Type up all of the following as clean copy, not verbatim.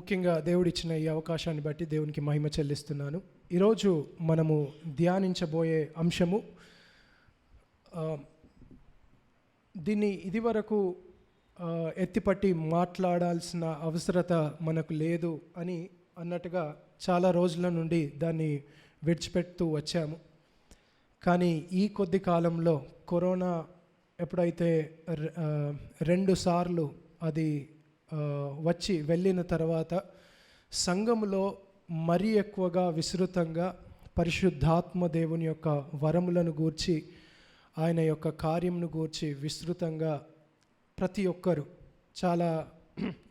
ముఖ్యంగా దేవుడిచ్చిన ఈ అవకాశాన్ని బట్టి దేవునికి మహిమ చెల్లిస్తున్నాను. ఈరోజు మనము ధ్యానించబోయే అంశము దీన్ని ఇదివరకు ఎత్తిపట్టి మాట్లాడాల్సిన అవసరత మనకు లేదు అని అన్నట్టుగా చాలా రోజుల నుండి దాన్ని విడిచిపెడుతూ వచ్చాము. కానీ ఈ కొద్ది కాలంలో కరోనా ఎప్పుడైతే 2 సార్లు అది వచ్చి వెళ్ళిన తర్వాత సంఘములో మరీ ఎక్కువగా విస్తృతంగా పరిశుద్ధాత్మ దేవుని యొక్క వరములను గూర్చి, ఆయన యొక్క కార్యమును గూర్చి విస్తృతంగా ప్రతి ఒక్కరు చాలా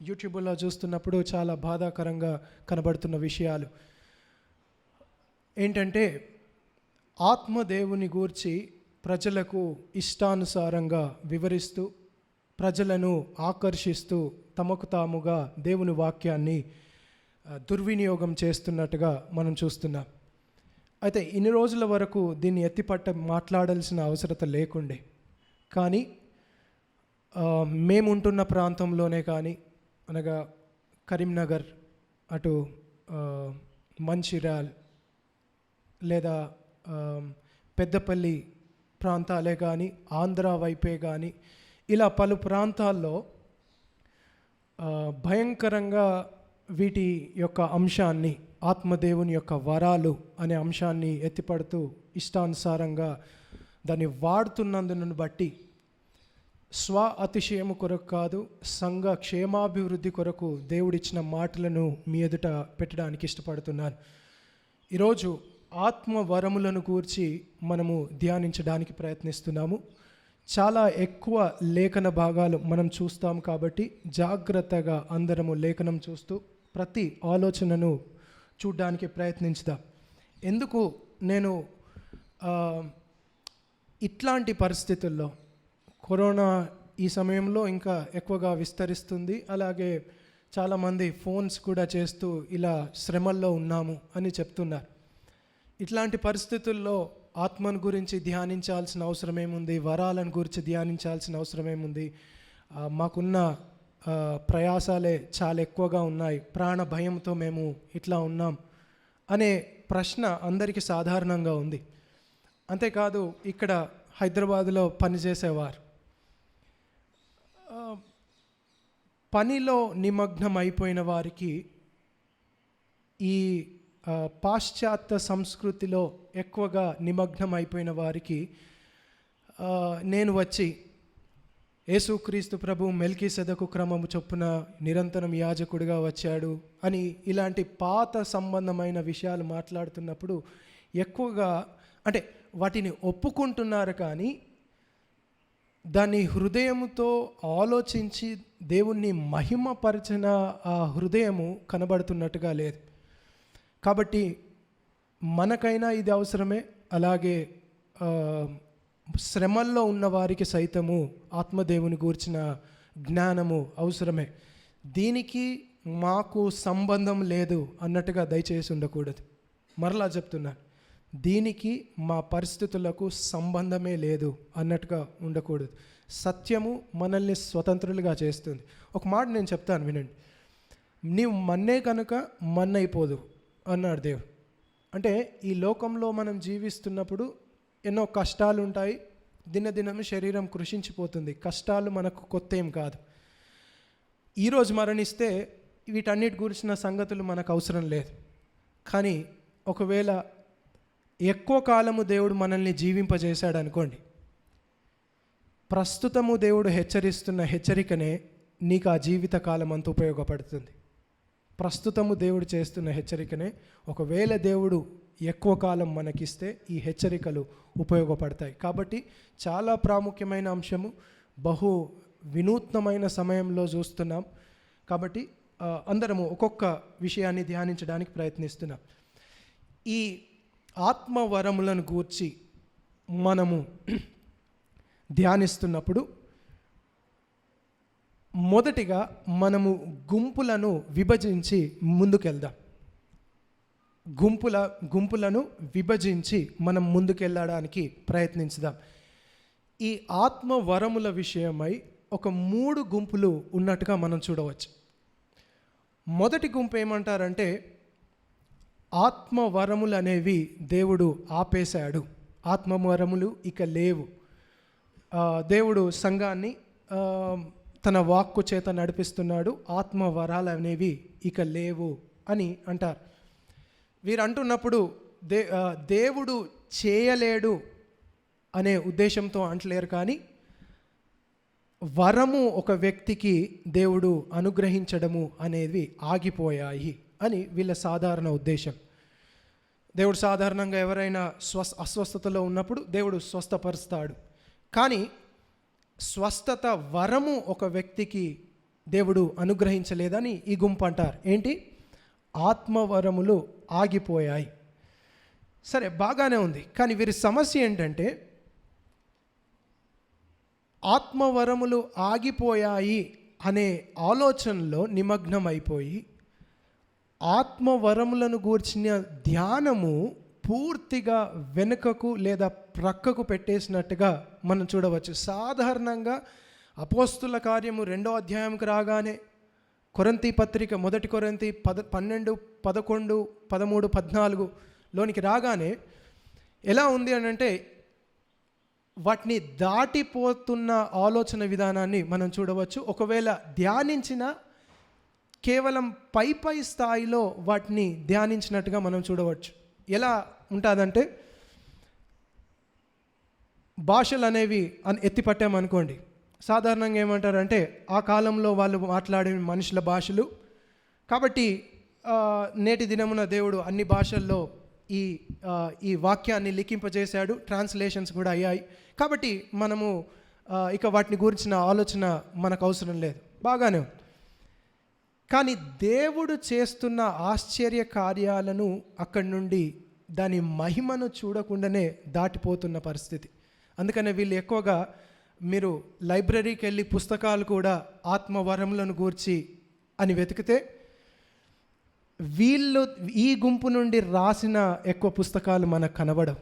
యూట్యూబ్లో చూస్తున్నప్పుడు చాలా బాధాకరంగా కనబడుతున్న విషయాలు ఏంటంటే, ఆత్మదేవుని గూర్చి ప్రజలకు ఇష్టానుసారంగా వివరిస్తూ ప్రజలను ఆకర్షిస్తూ తమకు తాముగా దేవుని వాక్యాన్ని దుర్వినియోగం చేస్తున్నట్టుగా మనం చూస్తున్నాం. అయితే ఇన్ని రోజుల వరకు దీన్ని ఎత్తిపట్ట మాట్లాడాల్సిన అవసరత లేకుండే, కానీ మేముంటున్న ప్రాంతంలోనే కానీ, అనగా కరీంనగర్, అటు మంచిర్యాల్ లేదా పెద్దపల్లి ప్రాంతాలే కానీ, ఆంధ్ర వైపే కానీ, ఇలా పలు ప్రాంతాల్లో భయంకరంగా వీటి యొక్క అంశాన్ని, ఆత్మదేవుని యొక్క వరాలు అనే అంశాన్ని ఎత్తిపడుతూ ఇష్టానుసారంగా దాన్ని వాడుతున్నందును బట్టి స్వ అతిశయము కొరకు కాదు, సంఘ క్షేమాభివృద్ధి కొరకు దేవుడిచ్చిన మాటలను మీ ఎదుట పెట్టడానికి ఇష్టపడుతున్నాను. ఈరోజు ఆత్మ వరములను గూర్చి మనము ధ్యానించడానికి ప్రయత్నిస్తున్నాము. చాలా ఎక్కువ లేఖన భాగాలు మనం చూస్తాం కాబట్టి జాగ్రత్తగా అందరము లేఖనం చూస్తూ ప్రతి ఆలోచనను చూడడానికి ప్రయత్నించుదాం. ఎందుకు నేను ఇట్లాంటి పరిస్థితుల్లో, కరోనా ఈ సమయంలో ఇంకా ఎక్కువగా విస్తరిస్తుంది, అలాగే చాలామంది ఫోన్స్ కూడా చేస్తూ ఇలా శ్రమల్లో ఉన్నాము అని చెప్తున్నారు. ఇట్లాంటి పరిస్థితుల్లో ఆత్మను గురించి ధ్యానించాల్సిన అవసరం ఏముంది, వరాలను గురించి ధ్యానించాల్సిన అవసరం ఏముంది, మాకున్న ప్రయాసాలే చాలా ఎక్కువగా ఉన్నాయి, ప్రాణ భయంతో మేము ఇట్లా ఉన్నాం అనే ప్రశ్న అందరికీ సాధారణంగా ఉంది. అంతేకాదు, ఇక్కడ హైదరాబాదులో పనిచేసేవారు పనిలో నిమగ్నం అయిపోయిన వారికి ఈ పాశ్చాత్య సంస్కృతిలో ఎక్కువగా నిమగ్నం అయిపోయిన వారికి నేను వచ్చి యేసుక్రీస్తు ప్రభు మెల్కీసెదకు క్రమము చొప్పున నిరంతరం యాజకుడిగా వచ్చాడు అని ఇలాంటి పాత సంబంధమైన విషయాలు మాట్లాడుతున్నప్పుడు ఎక్కువగా, అంటే వాటిని ఒప్పుకుంటున్నారు కానీ దాన్ని హృదయముతో ఆలోచించి దేవుణ్ణి మహిమపరిచిన ఆ హృదయము కనబడుతున్నట్టుగా లేదు. కాబట్టి మనకైనా ఇది అవసరమే, అలాగే శ్రమల్లో ఉన్న వారికి సైతము ఆత్మదేవుని గూర్చిన జ్ఞానము అవసరమే. దీనికి మాకు సంబంధం లేదు అన్నట్టుగా దయచేసి ఉండకూడదు. మరలా చెప్తున్నాను, దీనికి మా పరిస్థితులకు సంబంధమే లేదు అన్నట్టుగా ఉండకూడదు. సత్యము మనల్ని స్వతంత్రులుగా చేస్తుంది. ఒక మాట నేను చెప్తాను, వినండి. నీవు మన్నే కనుక మన్నైపోదు అన్నాడు దేవుడు. అంటే ఈ లోకంలో మనం జీవిస్తున్నప్పుడు ఎన్నో కష్టాలు ఉంటాయి, దినదినము శరీరం కృషించిపోతుంది. కష్టాలు మనకు కొత్త ఏం కాదు. ఈరోజు మరణిస్తే వీటన్నిటి గురించిన సంగతులు మనకు అవసరం లేదు. కానీ ఒకవేళ ఎక్కువ కాలము దేవుడు మనల్ని జీవింపజేశాడు అనుకోండి, ప్రస్తుతము దేవుడు హెచ్చరిస్తున్న హెచ్చరికనే నీకు ఆ జీవిత కాలం అంతా ఉపయోగపడుతుంది. ప్రస్తుతము దేవుడు చేస్తున్న హెచ్చరికనే ఒకవేళ దేవుడు ఎక్కువ కాలం మనకిస్తే ఈ హెచ్చరికలు ఉపయోగపడతాయి. కాబట్టి చాలా ప్రాముఖ్యమైన అంశము, బహు వినూత్నమైన సమయంలో చూస్తున్నాం. కాబట్టి అందరము ఒక్కొక్క విషయాన్ని ధ్యానించడానికి ప్రయత్నిస్తున్నాం. ఈ ఆత్మవరములను గూర్చి మనము ధ్యానిస్తున్నప్పుడు మొదటిగా మనము గుంపులను విభజించి ముందుకెళ్దాం. గుంపులను విభజించి మనం ముందుకెళ్ళడానికి ప్రయత్నించుదాం. ఈ ఆత్మ వరముల విషయమై ఒక 3 గుంపులు ఉన్నట్టుగా మనం చూడవచ్చు. మొదటి గుంపు ఏమంటారంటే ఆత్మవరములు అనేవి దేవుడు ఆపేశాడు, ఆత్మవరములు ఇక లేవు. దేవుడు సంఘాన్ని తన వాక్కు చేత నడిపిస్తున్నాడు, ఆత్మవరాలు అనేవి ఇక లేవు అని అంటారు. వీరు అంటున్నప్పుడు దేవుడు చేయలేడు అనే ఉద్దేశంతో అంటలేరు, కానీ వరము ఒక వ్యక్తికి దేవుడు అనుగ్రహించడము అనేవి ఆగిపోయాయి అని వీళ్ళ సాధారణ ఉద్దేశం. దేవుడు సాధారణంగా ఎవరైనా అస్వస్థతలో ఉన్నప్పుడు దేవుడు స్వస్థపరుస్తాడు, కానీ స్వస్థత వరము ఒక వ్యక్తికి దేవుడు అనుగ్రహించలేదని ఈ గుంపు అంటారు. ఏంటి? ఆత్మవరములు ఆగిపోయాయి. సరే, బాగానే ఉంది, కానీ వీరి సమస్య ఏంటంటే ఆత్మవరములు ఆగిపోయాయి అనే ఆలోచనలో నిమగ్నం అయిపోయి ఆత్మవరములను గూర్చిన ధ్యానము పూర్తిగా వెనుకకు లేదా ప్రక్కకు పెట్టేసినట్టుగా మనం చూడవచ్చు. సాధారణంగా అపోస్తుల కార్యము 2వ అధ్యాయంకి రాగానే కొరింథీ పత్రిక 1 కొరింథీ 12, 11, 13, 14 లోనికి రాగానే ఎలా ఉంది అని అంటే వాటిని దాటిపోతున్న ఆలోచన విధానాన్ని మనం చూడవచ్చు. ఒకవేళ ధ్యానించిన కేవలం పై స్థాయిలో వాటిని ధ్యానించినట్టుగా మనం చూడవచ్చు. ఎలా ఉంటుందంటే భాషలు అనేవి ఎత్తిపట్టామనుకోండి, సాధారణంగా ఏమంటారంటే ఆ కాలంలో వాళ్ళు మాట్లాడే మనుషుల భాషలు కాబట్టి నేటి దినమున దేవుడు అన్ని భాషల్లో ఈ వాక్యాన్ని లిఖింపజేశాడు, ట్రాన్స్లేషన్స్ కూడా అయ్యాయి. కాబట్టి మనము ఇక వాటిని గురించిన ఆలోచన మనకు అవసరం లేదు, బాగానే. కానీ దేవుడు చేస్తున్న ఆశ్చర్య కార్యాలను అక్కడి నుండి దాని మహిమను చూడకుండానే దాటిపోతున్న పరిస్థితి. అందుకనే వీళ్ళు ఎక్కువగా మీరు లైబ్రరీకి వెళ్ళి పుస్తకాలు కూడా ఆత్మవరములను గూర్చి అని వెతికితే వీళ్ళు ఈ గుంపు నుండి రాసిన ఎక్కువ పుస్తకాలు మనకు కనబడవు.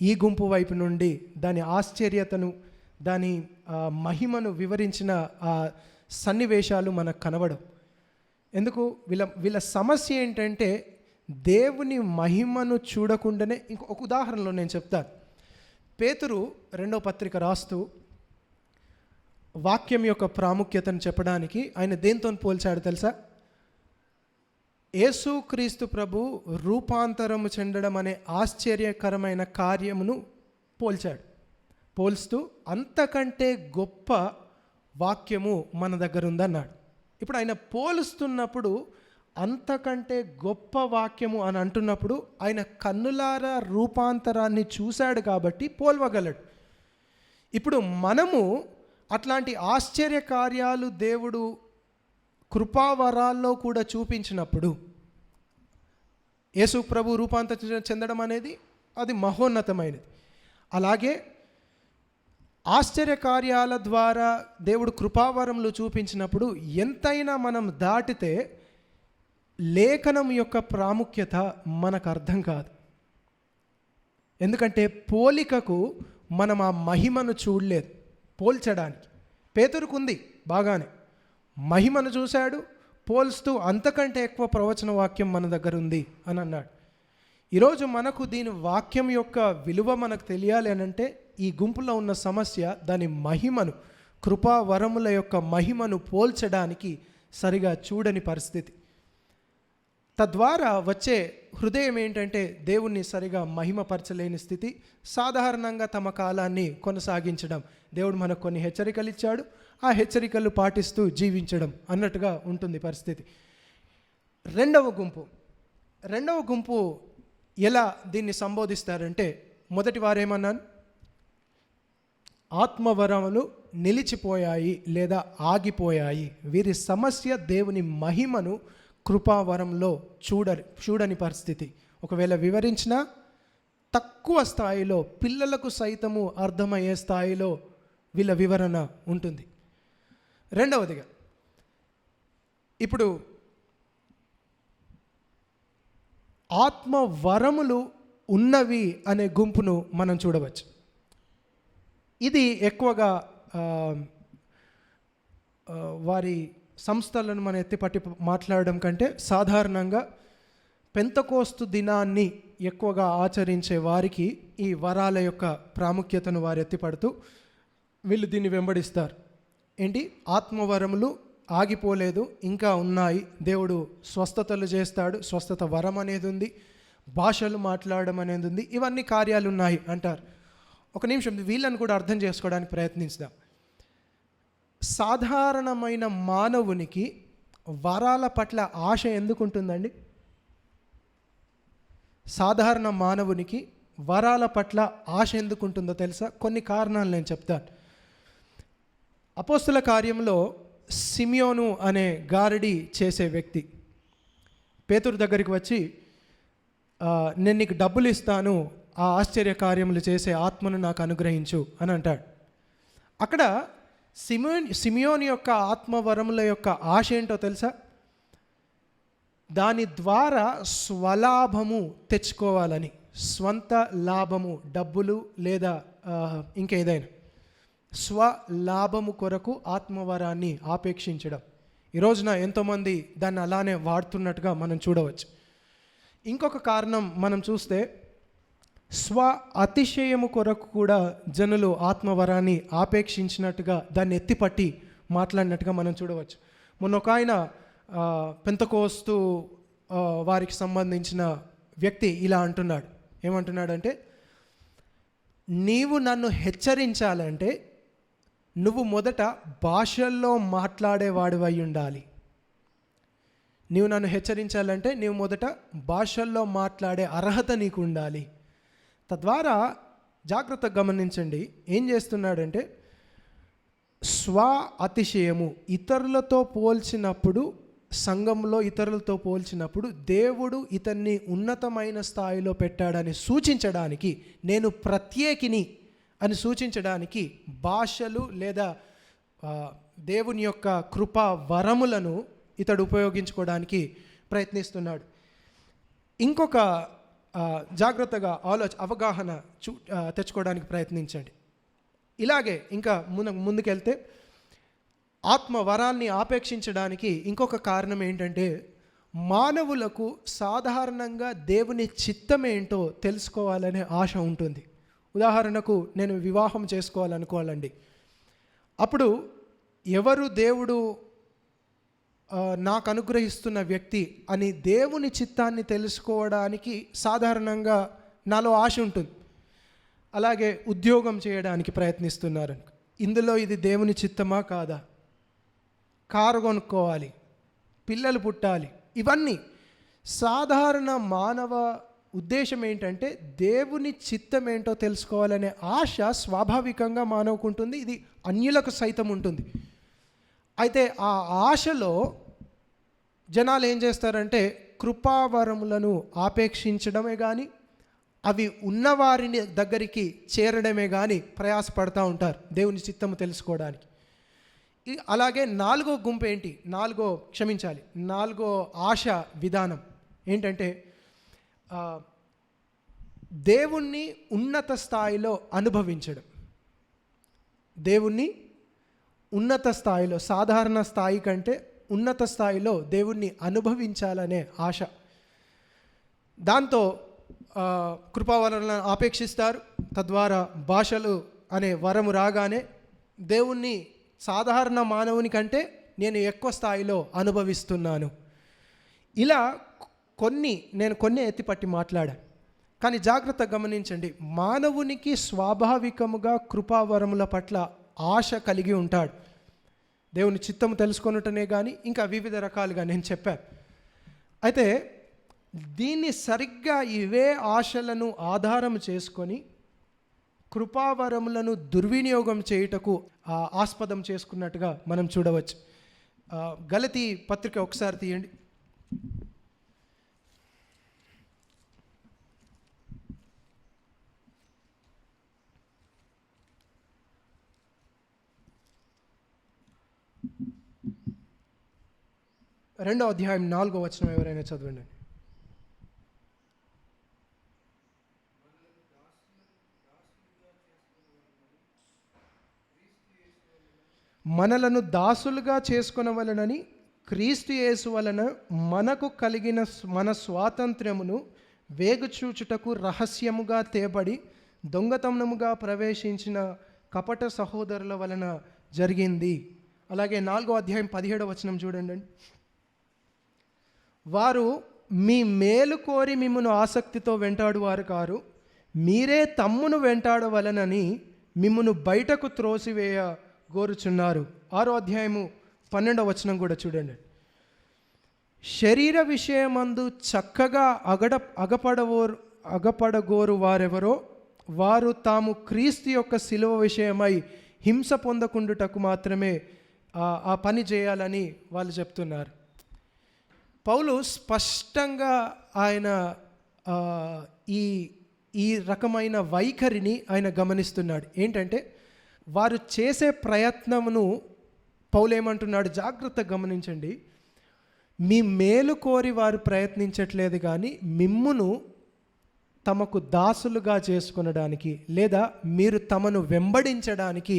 ఈ గుంపు వైపు నుండి దాని ఆశ్చర్యతను, దాని మహిమను వివరించిన ఆ సన్నివేశాలు మనకు కనబడవు. ఎందుకు? వీళ్ళ సమస్య ఏంటంటే దేవుని మహిమను చూడకుండానే. ఇంకొక ఉదాహరణలో నేను చెప్తాను. పేతురు 2వ పత్రిక రాస్తూ వాక్యం యొక్క ప్రాముఖ్యతను చెప్పడానికి ఆయన దేంతో పోల్చాడు తెలుసా? యేసుక్రీస్తు ప్రభు రూపాంతరము చెందడం అనే ఆశ్చర్యకరమైన కార్యమును పోల్స్తూ అంతకంటే గొప్ప వాక్యము మన దగ్గర ఉందన్నాడు. ఇప్పుడు ఆయన పోలుస్తున్నప్పుడు అంతకంటే గొప్ప వాక్యము అని అంటున్నప్పుడు ఆయన కన్నులారా రూపాంతరాన్ని చూశాడు కాబట్టి పోల్వగలడు. ఇప్పుడు మనము అట్లాంటి ఆశ్చర్య కార్యాలు దేవుడు కృపావరాల్లో కూడా చూపించినప్పుడు యేసు ప్రభు రూపాంతరం చెందడం అనేది అది మహోన్నతమైనది. అలాగే ఆశ్చర్య కార్యాల ద్వారా దేవుడు కృపావరములు చూపించినప్పుడు ఎంతైనా మనం దాటితే లేఖనం యొక్క ప్రాముఖ్యత మనకు అర్థం కాదు. ఎందుకంటే పోలికకు మనం ఆ మహిమను చూడలేదు. పోల్చడానికి పేతురుకుంది బాగానే, మహిమను చూశాడు, పోల్స్తూ అంతకంటే ఎక్కువ ప్రవచన వాక్యం మన దగ్గర ఉంది అని అన్నాడు. ఈరోజు మనకు దీని వాక్యం యొక్క విలువ మనకు తెలియాలి అనంటే ఈ గుంపులో ఉన్న సమస్య దాని మహిమను, కృపావరముల యొక్క మహిమను పోల్చడానికి సరిగా చూడని పరిస్థితి. తద్వారా వచ్చే హృదయం ఏంటంటే దేవుణ్ణి సరిగా మహిమపరచలేని స్థితి. సాధారణంగా తమ కాలాన్ని కొనసాగించడం. దేవుడు మనకు కొన్ని హెచ్చరికలు ఇచ్చాడు, ఆ హెచ్చరికలు పాటిస్తూ జీవించడం అన్నట్టుగా ఉంటుంది పరిస్థితి. రెండవ గుంపు ఎలా దీన్ని సంబోధిస్తారంటే, మొదటి వారేమన్నాను, ఆత్మవరములు నిలిచిపోయాయి లేదా ఆగిపోయాయి. వీరి సమస్య దేవుని మహిమను కృపావరంలో చూడని పరిస్థితి. ఒకవేళ వివరించినా తక్కువ స్థాయిలో, పిల్లలకు సైతము అర్థమయ్యే స్థాయిలో వీళ్ళ వివరణ ఉంటుంది. రెండవదిగా ఇప్పుడు ఆత్మవరములు ఉన్నవి అనే గుంపును మనం చూడవచ్చు. ఇది ఎక్కువగా వారి సంస్థలను మనం ఎత్తిపట్టి మాట్లాడడం కంటే సాధారణంగా పెంతకోస్తు దినాన్ని ఎక్కువగా ఆచరించే వారికి ఈ వరాల యొక్క ప్రాముఖ్యతను వారు ఎత్తిపడుతూ వీళ్ళు దీన్ని వెంబడిస్తారు. ఏంటి, ఆత్మవరములు ఆగిపోలేదు, ఇంకా ఉన్నాయి. దేవుడు స్వస్థతలు చేస్తాడు, స్వస్థత వరం అనేది ఉంది, భాషలు మాట్లాడడం అనేది ఉంది, ఇవన్నీ కార్యాలు ఉన్నాయి అంటారు. ఒక నిమిషం వీళ్ళని కూడా అర్థం చేసుకోవడానికి ప్రయత్నించుదాం. సాధారణమైన మానవునికి వరాల పట్ల ఆశ ఎందుకు ఉంటుందండి? సాధారణ మానవునికి వరాల పట్ల ఆశ ఎందుకు ఉంటుందో తెలుసా? కొన్ని కారణాలు నేను చెప్తాను. అపోస్తుల కార్యంలో సిమియోను అనే గారడి చేసే వ్యక్తి పేతురు దగ్గరికి వచ్చి, నేను నీకు డబ్బులు ఇస్తాను, ఆ ఆశ్చర్య కార్యములు చేసే ఆత్మను నాకు అనుగ్రహించు అని అంటాడు. అక్కడ సిమియోని యొక్క ఆత్మవరముల యొక్క ఆశ ఏంటో తెలుసా? దాని ద్వారా స్వలాభము తెచ్చుకోవాలని, స్వంత లాభము, డబ్బులు లేదా ఇంకేదైనా స్వలాభము కొరకు ఆత్మవరాన్ని ఆపేక్షించడం. ఈ రోజున ఎంతోమంది దాన్ని అలానే వాడుతున్నట్టుగా మనం చూడవచ్చు. ఇంకొక కారణం మనం చూస్తే, స్వ అతిశయము కొరకు కూడా జనులు ఆత్మవరాన్ని ఆపేక్షించినట్టుగా దాన్ని ఎత్తిపట్టి మాట్లాడినట్టుగా మనం చూడవచ్చు. మొన్న ఒక ఆయన పెంతకోస్తు వారికి సంబంధించిన వ్యక్తి ఇలా అంటున్నాడు. ఏమంటున్నాడంటే, నీవు నన్ను హెచ్చరించాలంటే నువ్వు మొదట భాషల్లో మాట్లాడేవాడు అయి ఉండాలి. నీవు నన్ను హెచ్చరించాలంటే నీవు మొదట భాషల్లో మాట్లాడే అర్హత నీకు ఉండాలి. తద్వారా జాగ్రత్తగా గమనించండి, ఏం చేస్తున్నాడంటే స్వ అతిశయము, ఇతరులతో పోల్చినప్పుడు, సంఘంలో ఇతరులతో పోల్చినప్పుడు దేవుడు ఇతన్ని ఉన్నతమైన స్థాయిలో పెట్టాడని సూచించడానికి, నేను ప్రత్యేకిని అని సూచించడానికి భాషలు లేదా దేవుని యొక్క కృపా వరములను ఇతడు ఉపయోగించుకోవడానికి ప్రయత్నిస్తున్నాడు. ఇంకొక జాగ్రత్తగా అవగాహన తెచ్చుకోవడానికి ప్రయత్నించండి. ఇలాగే ఇంకా ముందుకెళ్తే ఆత్మ వరాన్ని ఆపేక్షించడానికి ఇంకొక కారణం ఏంటంటే, మానవులకు సాధారణంగా దేవుని చిత్తం ఏంటో తెలుసుకోవాలనే ఆశ ఉంటుంది. ఉదాహరణకు నేను వివాహం చేసుకోవాలనుకోవాలండి. అప్పుడు ఎవరు దేవుడు నాకు అనుగ్రహిస్తున్న వ్యక్తి అని దేవుని చిత్తాన్ని తెలుసుకోవడానికి సాధారణంగా నాలో ఆశ ఉంటుంది. అలాగే ఉద్యోగం చేయడానికి ప్రయత్నిస్తున్నారు, ఇందులో ఇది దేవుని చిత్తమా కాదా, కారు కొనుక్కోవాలి, పిల్లలు పుట్టాలి, ఇవన్నీ సాధారణ మానవ ఉద్దేశం ఏంటంటే దేవుని చిత్తం ఏంటో తెలుసుకోవాలనే ఆశ స్వాభావికంగా మానవుకుంటుంది. ఇది అన్యులకు సైతం ఉంటుంది. అయితే ఆ ఆశలో జనాలు ఏం చేస్తారంటే కృపావరములను ఆపేక్షించడమే కానీ, అవి ఉన్నవారిని దగ్గరికి చేరడమే కానీ ప్రయాసపడతా ఉంటారు దేవుని చిత్తము తెలుసుకోవడానికి. అలాగే నాలుగో గుంపు ఏంటి, నాలుగో ఆశ విధానం ఏంటంటే, దేవుణ్ణి ఉన్నత స్థాయిలో అనుభవించడం. దేవుణ్ణి ఉన్నత స్థాయిలో, సాధారణ స్థాయి కంటే ఉన్నత స్థాయిలో దేవుణ్ణి అనుభవించాలనే ఆశ. దాంతో కృపావరాలను ఆపేక్షిస్తారు. తద్వారా భాషలు అనే వరము రాగానే దేవుణ్ణి సాధారణ మానవుని కంటే నేను ఎక్కువ స్థాయిలో అనుభవిస్తున్నాను. ఇలా నేను కొన్ని ఎత్తిపట్టి మాట్లాడాను. కానీ జాగ్రత్తగా గమనించండి, మానవునికి స్వాభావికముగా కృపావరముల పట్ల ఆశ కలిగి ఉంటాడు. దేవుని చిత్తము తెలుసుకొనుటనే కానీ ఇంకా వివిధ రకాలుగా నేను చెప్పాను. అయితే దీన్ని సరిగ్గా ఇవే ఆశలను ఆధారం చేసుకొని కృపావరములను దుర్వినియోగం చేయుటకు ఆస్పదం చేసుకున్నట్టుగా మనం చూడవచ్చు. గలతీ పత్రిక ఒకసారి తీయండి. రెండవ అధ్యాయం 4వ వచనం ఎవరైనా చదవండి. మనలను దాసులుగా చేసుకొనవలెనని క్రీస్తు యేసు వలన మనకు కలిగిన మన స్వాతంత్ర్యమును వేగుచూచుటకు రహస్యముగా తేబడి దొంగతనముగా ప్రవేశించిన కపట సహోదరుల వలన జరిగింది. అలాగే 4వ అధ్యాయం 17వ వచనం చూడండి. వారు మీ మేలు కోరి మిమ్మును ఆసక్తితో వెంటాడువారు కారు, మీరే తమ్మును వెంటాడవలనని మిమ్మును బయటకు త్రోసివేయ గోరుచున్నారు. 6వ అధ్యాయము 12వ వచనం కూడా చూడండి. శరీర విషయమందు చక్కగా అగపడగోరు వారెవరో వారు తాము క్రీస్తు యొక్క శిలువ విషయమై హింస పొందకుండుటకు మాత్రమే ఆ పని చేయాలని వాళ్ళు చెప్తున్నారు. పౌలు స్పష్టంగా ఆయన ఈ రకమైన వైఖరిని ఆయన గమనిస్తున్నాడు. ఏంటంటే వారు చేసే ప్రయత్నమును పౌలు ఏమంటున్నాడు, జాగ్రత్తగా గమనించండి. మీ మేలు కోరి వారు ప్రయత్నించట్లేదు, కానీ మిమ్మును తమకు దాసులుగా చేసుకొనడానికి లేదా మీరు తమను వెంబడించడానికి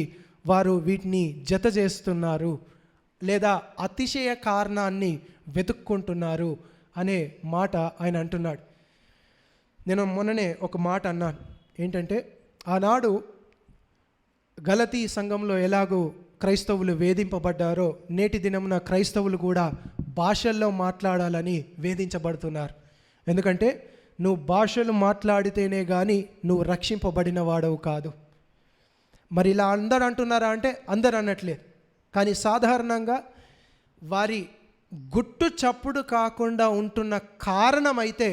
వారు వీటిని జత చేస్తున్నారు లేదా అతిశయ కారణాన్ని వెతుక్కుంటున్నారు అనే మాట ఆయన అంటున్నాడు. నేను మొన్ననే ఒక మాట అన్నాను. ఏంటంటే ఆనాడు గలతీ సంఘంలో ఎలాగో క్రైస్తవులు వేధింపబడ్డారో నేటి దినమున క్రైస్తవులు కూడా భాషల్లో మాట్లాడాలని వేధించబడుతున్నారు. ఎందుకంటే నువ్వు భాషలు మాట్లాడితేనే కానీ నువ్వు రక్షింపబడిన వాడవు కాదు. మరి ఇలా అందరు అంటున్నారా అంటే అందరు అనట్లేదు, కానీ సాధారణంగా వారి గుట్టు చప్పుడు కాకుండా ఉంటున్న కారణమైతే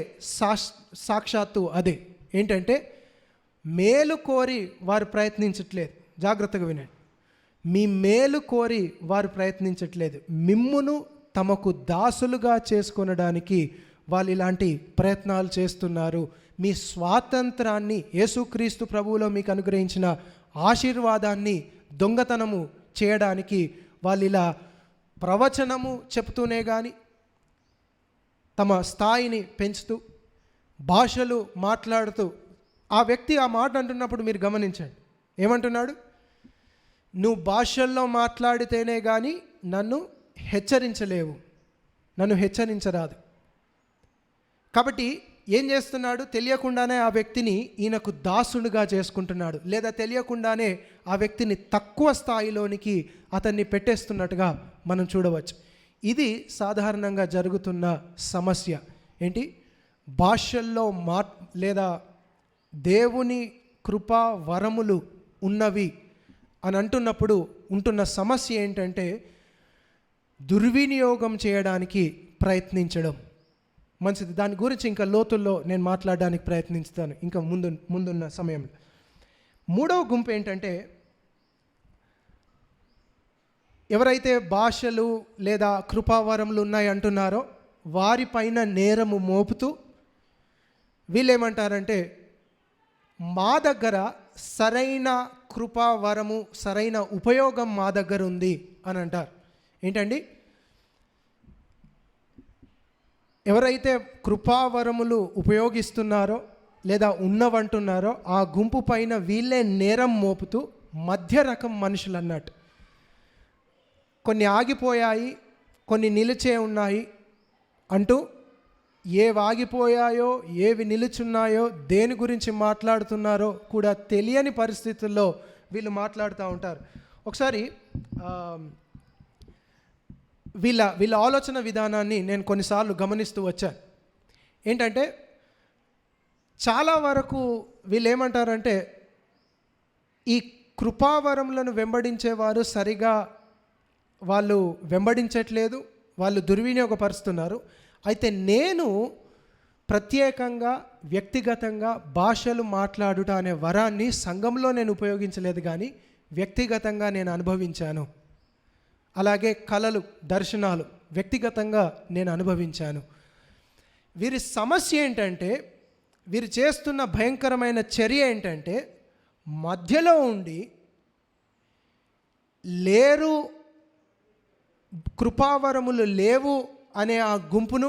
సాక్షాత్తు అదే. ఏంటంటే మేలు కోరి వారు ప్రయత్నించట్లేదు. జాగ్రత్తగా వినండి. మీ మేలు కోరి వారు ప్రయత్నించట్లేదు, మిమ్మును తమకు దాసులుగా చేసుకొనడానికి వాళ్ళు ఇలాంటి ప్రయత్నాలు చేస్తున్నారు. మీ స్వాతంత్రాన్ని, యేసుక్రీస్తు ప్రభువులో మీకు అనుగ్రహించిన ఆశీర్వాదాన్ని దొంగతనము చేయడానికి వాళ్ళు ఇలా ప్రవచనము చెప్తూనే కానీ తమ స్థాయిని పెంచుతూ భాషలు మాట్లాడుతూ, ఆ వ్యక్తి ఆ మాట అంటున్నప్పుడు మీరు గమనించండి, ఏమంటున్నాడు? నువ్వు భాషల్లో మాట్లాడితేనే కానీ నన్ను హెచ్చరించలేవు, నన్ను హెచ్చరించరాదు. కాబట్టి ఏం చేస్తున్నాడు? తెలియకుండానే ఆ వ్యక్తిని ఈయనకు దాసుడుగా చేసుకుంటున్నాడు, లేదా తెలియకుండానే ఆ వ్యక్తిని తక్కువ స్థాయిలోనికి అతన్ని పెట్టేస్తున్నట్టుగా మనం చూడవచ్చు. ఇది సాధారణంగా జరుగుతున్న సమస్య. ఏంటి? భాషల్లో లేదా దేవుని కృపా వరములు ఉన్నవి అని అంటున్నప్పుడు ఉంటున్న సమస్య ఏంటంటే దుర్వినియోగం చేయడానికి ప్రయత్నించడం. మంచిది, దాని గురించి ఇంకా లోతుల్లో నేను మాట్లాడడానికి ప్రయత్నిస్తాను ఇంకా ముందున్న సమయంలో. మూడవ గుంపు ఏంటంటే ఎవరైతే భాషలు లేదా కృపావరములు ఉన్నాయి అంటున్నారో వారిపైన నేరము మోపుతూ వీళ్ళేమంటారంటే మా దగ్గర సరైన కృపావరము, సరైన ఉపయోగం మా దగ్గర ఉంది అని అంటారు. ఏంటండి? ఎవరైతే కృపావరములు ఉపయోగిస్తున్నారో లేదా ఉన్నవంటున్నారో ఆ గుంపు పైన వీళ్ళే నేరం మోపుతూ మధ్య రకం మనుషులు అన్నట్టు. కొన్ని ఆగిపోయాయి, కొన్ని నిలిచే ఉన్నాయి అంటూ ఏవి ఆగిపోయాయో ఏవి నిలుచున్నాయో దేని గురించి మాట్లాడుతున్నారో కూడా తెలియని పరిస్థితుల్లో వీళ్ళు మాట్లాడుతూ ఉంటారు. ఒకసారి వీళ్ళ ఆలోచన విధానాన్ని నేను కొన్నిసార్లు గమనిస్తూ వచ్చాను. ఏంటంటే చాలా వరకు వీళ్ళు ఏమంటారంటే ఈ కృపావరములను వెంబడించేవారు సరిగా వాళ్ళు వెంబడించట్లేదు, వాళ్ళు దుర్వినియోగపరుస్తున్నారు. అయితే నేను ప్రత్యేకంగా వ్యక్తిగతంగా భాషలు మాట్లాడుట అనే వరాన్ని సంఘంలో నేను ఉపయోగించలేదు, కానీ వ్యక్తిగతంగా నేను అనుభవించాను. అలాగే కళలు, దర్శనాలు వ్యక్తిగతంగా నేను అనుభవించాను. వీరి సమస్య ఏంటంటే, వీరు చేస్తున్న భయంకరమైన చర్య ఏంటంటే మధ్యలో ఉండి లేరు, కృపావరములు లేవు అనే ఆ గుంపును,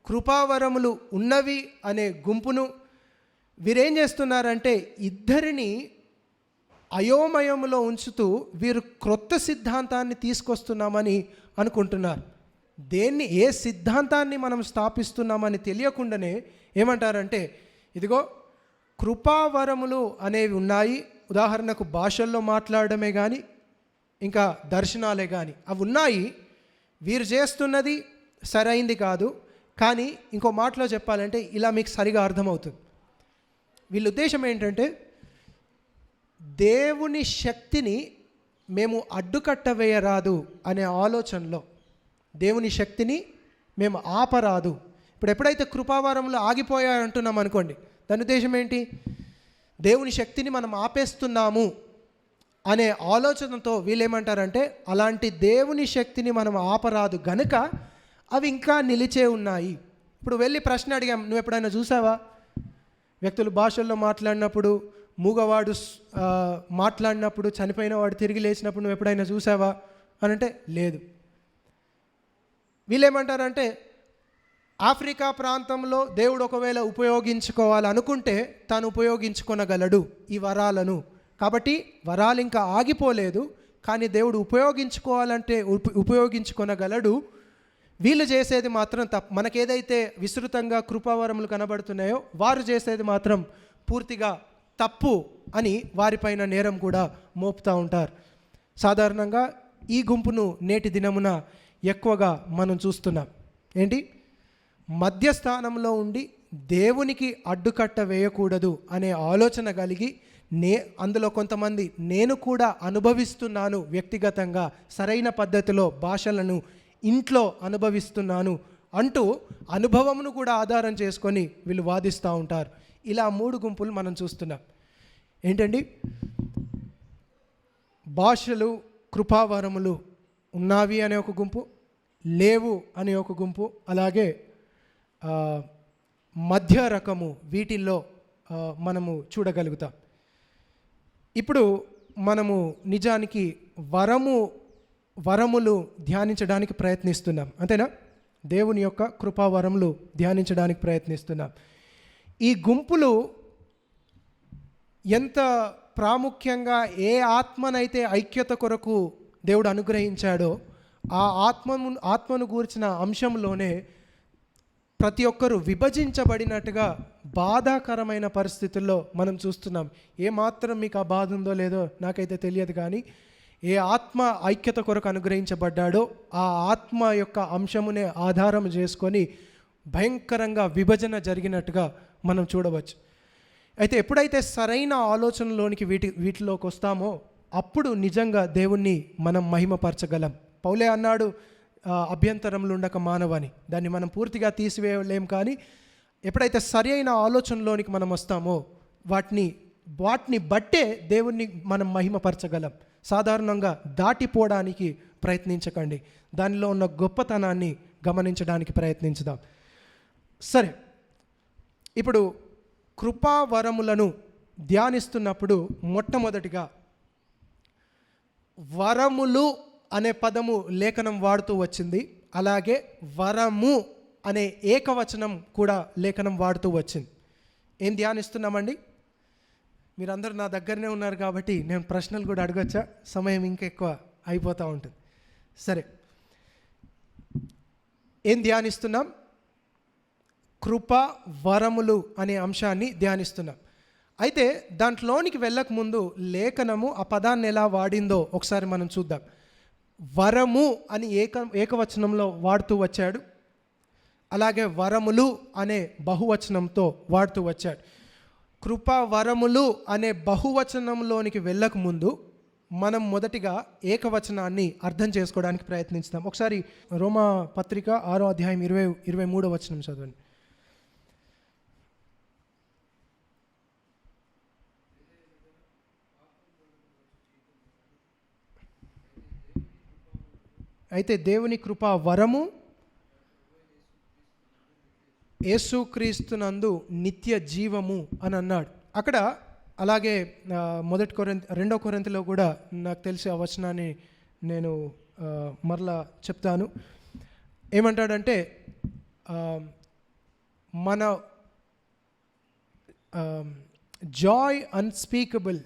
కృపావరములు ఉన్నవి అనే గుంపును వీరేం చేస్తున్నారంటే ఇద్దరిని అయోమయంలో ఉంచుతూ వీరు క్రొత్త సిద్ధాంతాన్ని తీసుకొస్తున్నామని అనుకుంటున్నారు. ఏ సిద్ధాంతాన్ని మనం స్థాపిస్తున్నామని తెలియకుండానే ఏమంటారంటే, ఇదిగో కృపావరములు అనేవి ఉన్నాయి. ఉదాహరణకు భాషల్లో మాట్లాడడమే కానీ, ఇంకా దర్శనాలే కానీ అవి ఉన్నాయి. వీరు చేస్తున్నది సరైంది కాదు. కానీ ఇంకో మాటలో చెప్పాలంటే ఇలా మీకు సరిగా అర్థమవుతుంది. వీళ్ళ ఉద్దేశం ఏంటంటే, దేవుని శక్తిని మేము అడ్డుకట్ట వేయరాదు అనే ఆలోచనలో, దేవుని శక్తిని మేము ఆపరాదు. ఇప్పుడు ఎప్పుడైతే కృపావరములు ఆగిపోయాయంటున్నాం అనుకోండి, దాని ఉద్దేశం ఏంటి? దేవుని శక్తిని మనం ఆపేస్తున్నాము అనే ఆలోచనతో వీళ్ళేమంటారంటే, అలాంటి దేవుని శక్తిని మనం ఆపరాదు గనుక అవి ఇంకా నిలిచే ఉన్నాయి. ఇప్పుడు వెళ్ళి ప్రశ్న అడిగాం, నువ్వు ఎప్పుడైనా చూసావా వ్యక్తులు భాషల్లో మాట్లాడినప్పుడు, మూగవాడు మాట్లాడినప్పుడు, చనిపోయిన వాడు తిరిగి లేచినప్పుడు నువ్వు ఎప్పుడైనా చూసావా అని అంటే లేదు. వీళ్ళేమంటారంటే, ఆఫ్రికా ప్రాంతంలో దేవుడు ఒకవేళ ఉపయోగించుకోవాలనుకుంటే తాను ఉపయోగించుకొనగలడు ఈ వరాలను. కాబట్టి వరాలు ఇంకా ఆగిపోలేదు, కానీ దేవుడు ఉపయోగించుకోవాలంటే ఉపయోగించుకొనగలడు. వీళ్ళు చేసేది మాత్రం తప్పు. మనకేదైతే విస్తృతంగా కృపావరములు కనబడుతున్నాయో వారు చేసేది మాత్రం పూర్తిగా తప్పు అని వారిపైన నేరం కూడా మోపుతూ ఉంటారు. సాధారణంగా ఈ గుంపును నేటి దినమున ఎక్కువగా మనం చూస్తున్నాం. ఏంటి? మధ్యస్థానంలో ఉండి దేవునికి అడ్డుకట్ట వేయకూడదు అనే ఆలోచన కలిగి అందులో కొంతమంది నేను కూడా అనుభవిస్తున్నాను, వ్యక్తిగతంగా సరైన పద్ధతిలో భాషలను ఇంట్లో అనుభవిస్తున్నాను అంటూ అనుభవమును కూడా ఆధారం చేసుకొని వీళ్ళు వాదిస్తూ ఉంటారు. ఇలా 3 గుంపులు మనం చూస్తున్నాం. ఏంటండి? భాషలు, కృపావరములు ఉన్నవి అనే ఒక గుంపు, లేవు అనే ఒక గుంపు, అలాగే మధ్య రకము వీటిల్లో మనము చూడగలుగుతాం. ఇప్పుడు మనము నిజానికి వరములు ధ్యానించడానికి ప్రయత్నిస్తున్నాం, అంతేనా? దేవుని యొక్క కృపావరములు ధ్యానించడానికి ప్రయత్నిస్తున్నాం. ఈ గుంపులు ఎంత ప్రాముఖ్యంగా ఏ ఆత్మనైతే ఐక్యత కొరకు దేవుడు అనుగ్రహించాడో ఆ ఆత్మను గూర్చిన అంశంలోనే ప్రతి ఒక్కరూ విభజించబడినట్టుగా బాధాకరమైన పరిస్థితుల్లో మనం చూస్తున్నాం. ఏమాత్రం మీకు ఆ బాధ ఉందో లేదో నాకైతే తెలియదు, కానీ ఏ ఆత్మ ఐక్యత కొరకు అనుగ్రహించబడ్డాడో ఆ ఆత్మ యొక్క అంశమునే ఆధారం చేసుకొని భయంకరంగా విభజన జరిగినట్టుగా మనం చూడవచ్చు. అయితే ఎప్పుడైతే సరైన ఆలోచనలోనికి వీటిలోకి వస్తామో అప్పుడు నిజంగా దేవుణ్ణి మనం మహిమపరచగలం. పౌలే అన్నాడు, అభ్యంతరములు ఉండక మానవని. దాన్ని మనం పూర్తిగా తీసివేయలేం, కానీ ఎప్పుడైతే సరి అయిన ఆలోచనలోనికి మనం వస్తామో వాటిని బట్టే దేవుణ్ణి మనం మహిమపరచగలం. సాధారణంగా దాటిపోవడానికి ప్రయత్నించకండి, దానిలో ఉన్న గొప్పతనాన్ని గమనించడానికి ప్రయత్నించుదాం. సరే, ఇప్పుడు కృపావరములను ధ్యానిస్తున్నప్పుడు మొట్టమొదటిగా వరములు అనే పదము లేఖనం వాడుతూ వచ్చింది, అలాగే వరము అనే ఏకవచనం కూడా లేఖనం వాడుతూ వచ్చింది. ఏం ధ్యానిస్తున్నామండి? మీరందరూ నా దగ్గరనే ఉన్నారు కాబట్టి నేను ప్రశ్నలు కూడా అడగచ్చా? సమయం ఇంకెక్కువ అయిపోతూ ఉంటుంది. సరే, ఏం ధ్యానిస్తున్నాం? కృప వరములు అనే అంశాన్ని ధ్యానిస్తున్నాం. అయితే దాంట్లోనికి వెళ్ళక ముందు లేఖనము ఆ పదాన్ని ఎలా వాడిందో ఒకసారి మనం చూద్దాం. వరము అని ఏకవచనంలో వాడుతూ వచ్చాడు, అలాగే వరములు అనే బహువచనంతో వాడుతూ వచ్చాడు. కృప వరములు అనే బహువచనంలోనికి వెళ్ళక ముందు మనం మొదటిగా ఏకవచనాన్ని అర్థం చేసుకోవడానికి ప్రయత్నిస్తాం. ఒకసారి రోమా పత్రిక 6వ అధ్యాయం 23వ వచనం చదవండి. అయితే దేవుని కృపా వరము యేసుక్రీస్తునందు నిత్య జీవము అని అన్నాడు అక్కడ. అలాగే 2 కొరింథీలో కూడా నాకు తెలిసే ఆ వచనాన్ని నేను మరలా చెప్తాను. ఏమంటాడంటే, మన జాయ్ అన్స్పీకబుల్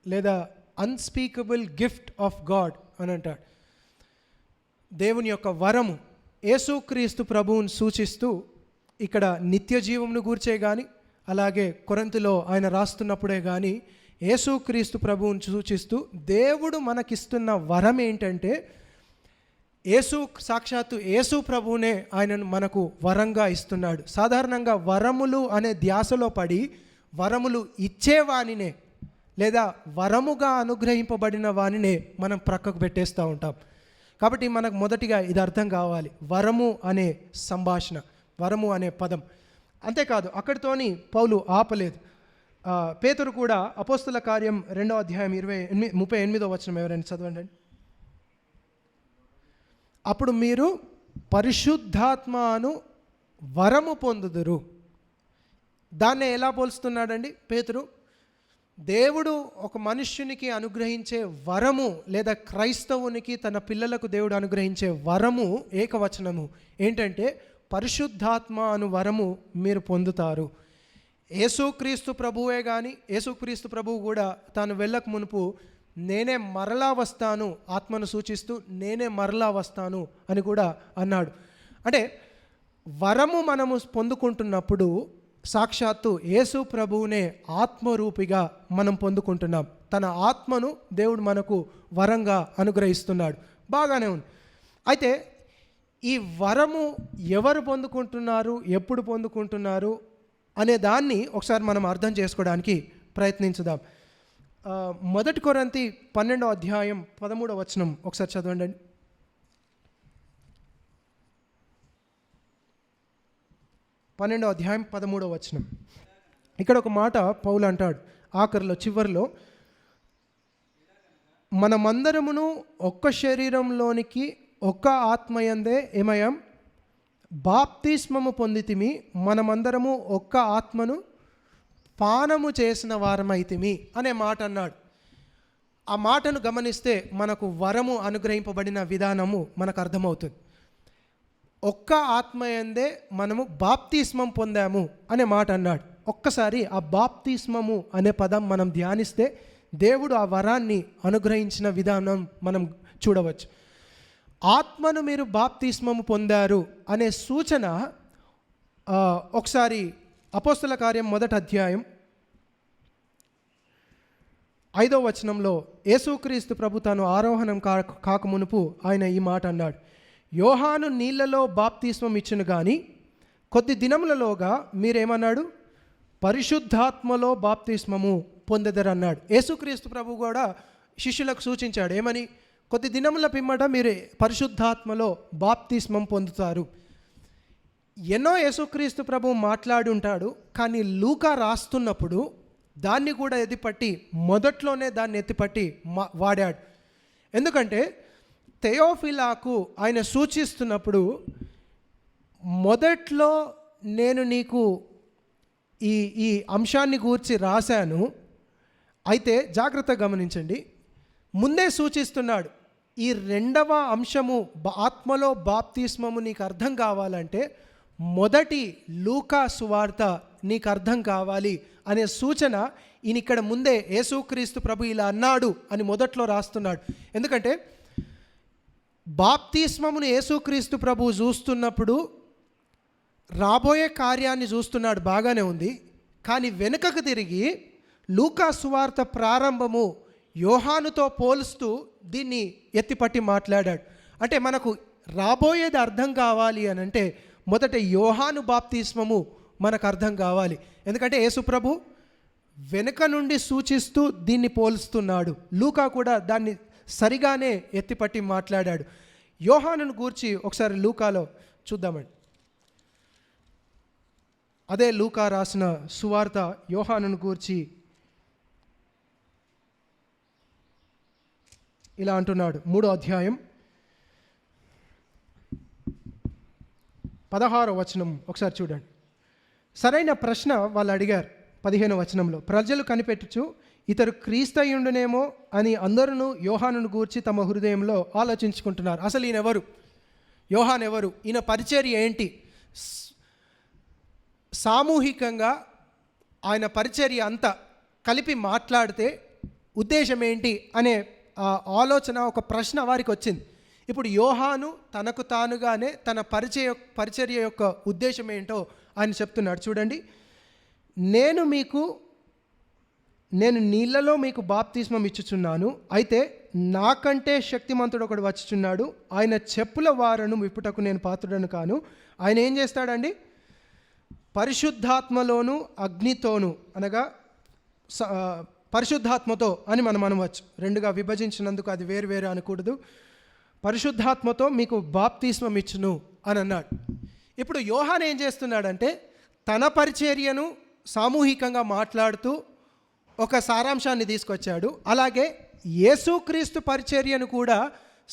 లేదా అన్స్పీకబుల్ గిఫ్ట్ ఆఫ్ గాడ్ అని అంటాడు. దేవుని యొక్క వరము యేసుక్రీస్తు ప్రభువుని సూచిస్తూ ఇక్కడ నిత్య జీవమును గూర్చే కానీ, అలాగే కొరింథీలో ఆయన రాస్తున్నప్పుడే కానీ యేసుక్రీస్తు ప్రభువుని సూచిస్తూ దేవుడు మనకిస్తున్న వరం ఏంటంటే సాక్షాత్తు యేసు ప్రభువునే ఆయనను మనకు వరంగా ఇస్తున్నాడు. సాధారణంగా వరములు అనే ధ్యాసలో పడి వరములు ఇచ్చేవానినే లేదా వరముగా అనుగ్రహింపబడిన వానినే మనం ప్రక్కకు పెట్టేస్తూ ఉంటాం. కాబట్టి మనకు మొదటిగా ఇది అర్థం కావాలి, వరము అనే సంభాషణ, వరము అనే పదం. అంతేకాదు అక్కడితోని పౌలు ఆపలేదు. పేతురు కూడా అపోస్తుల కార్యం 2వ అధ్యాయం 38వ వచనం ఎవరైనా చదవండి. అప్పుడు మీరు పరిశుద్ధాత్మను వరము పొందుదురు. దాన్ని ఎలా పోల్స్తున్నాడండి పేతురు? దేవుడు ఒక మనుష్యునికి అనుగ్రహించే వరము లేదా క్రైస్తవునికి తన పిల్లలకు దేవుడు అనుగ్రహించే వరము ఏకవచనము ఏంటంటే పరిశుద్ధాత్మ అను వరము మీరు పొందుతారు. యేసుక్రీస్తు ప్రభువే కానీ యేసుక్రీస్తు ప్రభువు కూడా తాను వెళ్ళక మునుపు నేనే మరలా వస్తాను, ఆత్మను సూచిస్తూ నేనే మరలా వస్తాను అని కూడా అన్నాడు. అంటే వరము మనము పొందుకుంటున్నప్పుడు సాక్షాత్తు యేసు ప్రభువునే ఆత్మరూపిగా మనం పొందుకుంటున్నాం. తన ఆత్మను దేవుడు మనకు వరంగా అనుగ్రహిస్తున్నాడు. బాగానే ఉంది. అయితే ఈ వరము ఎవరు పొందుకుంటున్నారు, ఎప్పుడు పొందుకుంటున్నారు అనే దాన్ని ఒకసారి మనం అర్థం చేసుకోవడానికి ప్రయత్నించుదాం. 1 కొరింథీ 12వ అధ్యాయం 13వ వచనం ఒకసారి చదవండి. 12వ అధ్యాయం 13వ వచనం. ఇక్కడ ఒక మాట పౌలు అంటాడు ఆఖరిలో, చివరిలో, మనమందరమును ఒక్క శరీరంలోనికి ఒక్క ఆత్మయందే ఏమయం బాప్తిస్మము పొందితిమి, మనమందరము ఒక్క ఆత్మను పానము చేసిన వారమైతిమి అనే మాట అన్నాడు. ఆ మాటను గమనిస్తే మనకు వరము అనుగ్రహింపబడిన విధానము మనకు అర్థమవుతుంది. ఒక్క ఆత్మయందే మనము బాప్తిస్మం పొందాము అనే మాట అన్నాడు. ఒక్కసారి ఆ బాప్తిస్మము అనే పదం మనం ధ్యానిస్తే దేవుడు ఆ వరాన్ని అనుగ్రహించిన విధానం మనం చూడవచ్చు. ఆత్మను మీరు బాప్తిస్మము పొందారు అనే సూచన ఒకసారి అపోస్తల కార్యం 1వ అధ్యాయం 5వ వచనంలో యేసుక్రీస్తు ప్రభు తాను ఆరోహణం కాకమునుపు ఆయన ఈ మాట అన్నాడు, యోహాను నీళ్లలో బాప్తిస్మం ఇచ్చును కానీ కొద్ది దినములలోగా మీరేమన్నాడు, పరిశుద్ధాత్మలో బాప్తిస్మము పొందెదరన్నాడు. యేసుక్రీస్తు ప్రభు కూడా శిష్యులకు సూచించాడు, ఏమని? కొద్ది దినముల పిమ్మట మీరు పరిశుద్ధాత్మలో బాప్తిస్మం పొందుతారు. ఎన్నో యేసుక్రీస్తు ప్రభు మాట్లాడి ఉంటాడు, కానీ లూకా రాస్తున్నప్పుడు దాన్ని కూడా ఎత్తిపట్టి మొదట్లోనే దాన్ని ఎత్తిపట్టి వాడాడు. ఎందుకంటే థెయోఫిలాకు ఆయన సూచిస్తున్నప్పుడు మొదట్లో నేను నీకు ఈ అంశాన్ని గూర్చి రాశాను, అయితే జాగ్రత్తగా గమనించండి, ముందే సూచిస్తున్నాడు ఈ 2వ అంశము ఆత్మలో బాప్తిస్మము నీకు అర్థం కావాలంటే మొదటి లూకా సువార్త నీకు అర్థం కావాలి అనే సూచన ఈయన ఇక్కడ ముందే యేసుక్రీస్తు ప్రభు ఇలా అన్నాడు అని మొదట్లో రాస్తున్నాడు. ఎందుకంటే బాప్తిస్మమును యేసుక్రీస్తు ప్రభు చూస్తున్నప్పుడు రాబోయే కార్యాన్ని చూస్తున్నాడు, బాగానే ఉంది. కానీ వెనుకకు తిరిగి లూకా సువార్త ప్రారంభము యోహానుతో పోలుస్తూ దీన్ని ఎత్తిపట్టి మాట్లాడాడు. అంటే మనకు రాబోయేది అర్థం కావాలి అని అంటే మొదట యోహాను బాప్తిస్మము మనకు అర్థం కావాలి. ఎందుకంటే యేసుప్రభు వెనుక నుండి సూచిస్తూ దీన్ని పోలుస్తున్నాడు. లూకా కూడా దాన్ని సరిగానే ఎత్తిపట్టి మాట్లాడాడు. యోహానును గూర్చి ఒకసారి లూకాలో చూద్దామండి. అదే లూకా రాసిన సువార్త యోహానును గూర్చి ఇలా అంటున్నాడు. 3వ అధ్యాయం 16వ వచనం ఒకసారి చూడండి. సరైన ప్రశ్న వాళ్ళు అడిగారు 15వ వచనంలో. ప్రజలు కనిపెట్టుచు ఇతడు క్రీస్తయుండునేమో అని అందరూ యోహానును గూర్చి తమ హృదయంలో ఆలోచించుకుంటున్నారు. అసలు ఈయన ఎవరు? యోహాన్ ఎవరు? ఈయన పరిచర్య ఏంటి? సామూహికంగా ఆయన పరిచర్య అంతా కలిపి మాట్లాడితే ఉద్దేశం ఏంటి అనే ఆలోచన, ఒక ప్రశ్న వారికి వచ్చింది. ఇప్పుడు యోహాను తనకు తానుగానే తన పరిచర్య యొక్క ఉద్దేశం ఏంటో ఆయన చెప్తున్నాడు. చూడండి, నేను నీళ్ళలో మీకు బాప్తిస్మం ఇచ్చుచున్నాను, అయితే నాకంటే శక్తిమంతుడు ఒకడు వచ్చుచున్నాడు, ఆయన చెప్పుల వారను విప్పుటకు నేను పాత్రుడను కాను. ఆయన ఏం చేస్తాడండి? పరిశుద్ధాత్మలోను అగ్నితోను, అనగా పరిశుద్ధాత్మతో అని మనం అనవచ్చు. రెండుగా విభజించినందుకు అది వేరు అనకూడదు. పరిశుద్ధాత్మతో మీకు బాప్తిస్మం ఇచ్చును అని అన్నాడు. ఇప్పుడు యోహాను ఏం చేస్తున్నాడంటే తన పరిచర్యను సామూహికంగా మాట్లాడుతూ ఒక సారాంశాన్ని తీసుకొచ్చాడు. అలాగే యేసుక్రీస్తు పరిచర్యను కూడా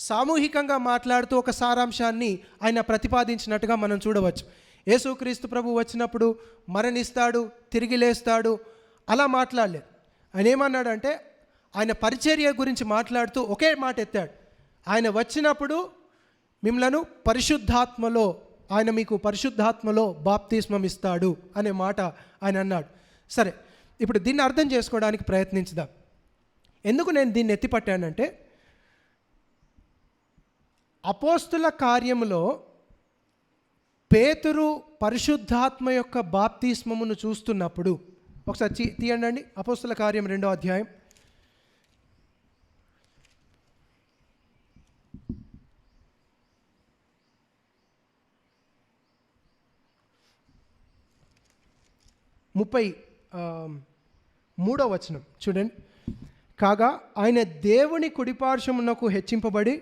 సామూహికంగా మాట్లాడుతూ ఒక సారాంశాన్ని ఆయన ప్రతిపాదించినట్టుగా మనం చూడవచ్చు. యేసుక్రీస్తు ప్రభు వచ్చినప్పుడు మరణిస్తాడు, తిరిగి లేస్తాడు, అలా మాట్లాడలేదు. ఆయన ఏమన్నాడంటే ఆయన పరిచర్య గురించి మాట్లాడుతూ ఒకే మాట ఎత్తాడు. ఆయన వచ్చినప్పుడు మిమ్మలను పరిశుద్ధాత్మలో, ఆయన మీకు పరిశుద్ధాత్మలో బాప్తిస్మం ఇస్తాడు అనే మాట ఆయన అన్నాడు. సరే, ఇప్పుడు దీన్ని అర్థం చేసుకోవడానికి ప్రయత్నించుదాం. ఎందుకు నేను దీన్ని ఎత్తిపట్టానంటే, అపోస్తుల కార్యములో పేతురు పరిశుద్ధాత్మ యొక్క బాప్తిస్మమును చూస్తున్నప్పుడు, ఒకసారి తీయండి, అపోస్తుల కార్యం 2వ అధ్యాయం. ముప్పై 3వ వచనం చూడండి. కాగా ఆయన దేవుని కుడిపార్శ్వమునకు హెచ్చింపబడి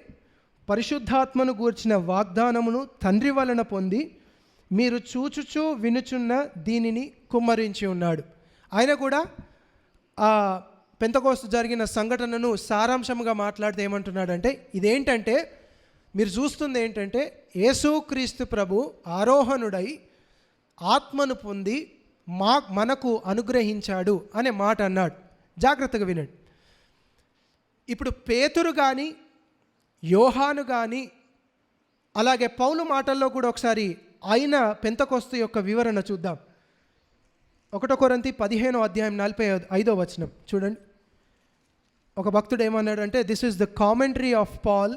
పరిశుద్ధాత్మను గూర్చిన వాగ్దానమును తండ్రి వలన పొంది మీరు చూచుచూ వినుచున్న దీనిని కుమ్మరించి ఉన్నాడు. ఆయన కూడా ఆ పెంతెకోస్తు జరిగిన సంఘటనను సారాంశంగా మాట్లాడితే ఏమంటున్నాడంటే, ఇదేంటంటే మీరు చూస్తుంది ఏంటంటే యేసుక్రీస్తు ప్రభు ఆరోహణుడై ఆత్మను పొంది మనకు అనుగ్రహించాడు అనే మాట అన్నాడు. జాగ్రత్తగా వినండి. ఇప్పుడు పేతురు కానీ యోహాను కానీ అలాగే పౌలు మాటల్లో కూడా ఒకసారి ఆయన పెంతెకోస్తు యొక్క వివరణ చూద్దాం. 1 కొరింథీ 15వ అధ్యాయం 45వ వచనం చూడండి. ఒక భక్తుడు ఏమన్నాడంటే, this is the commentary of Paul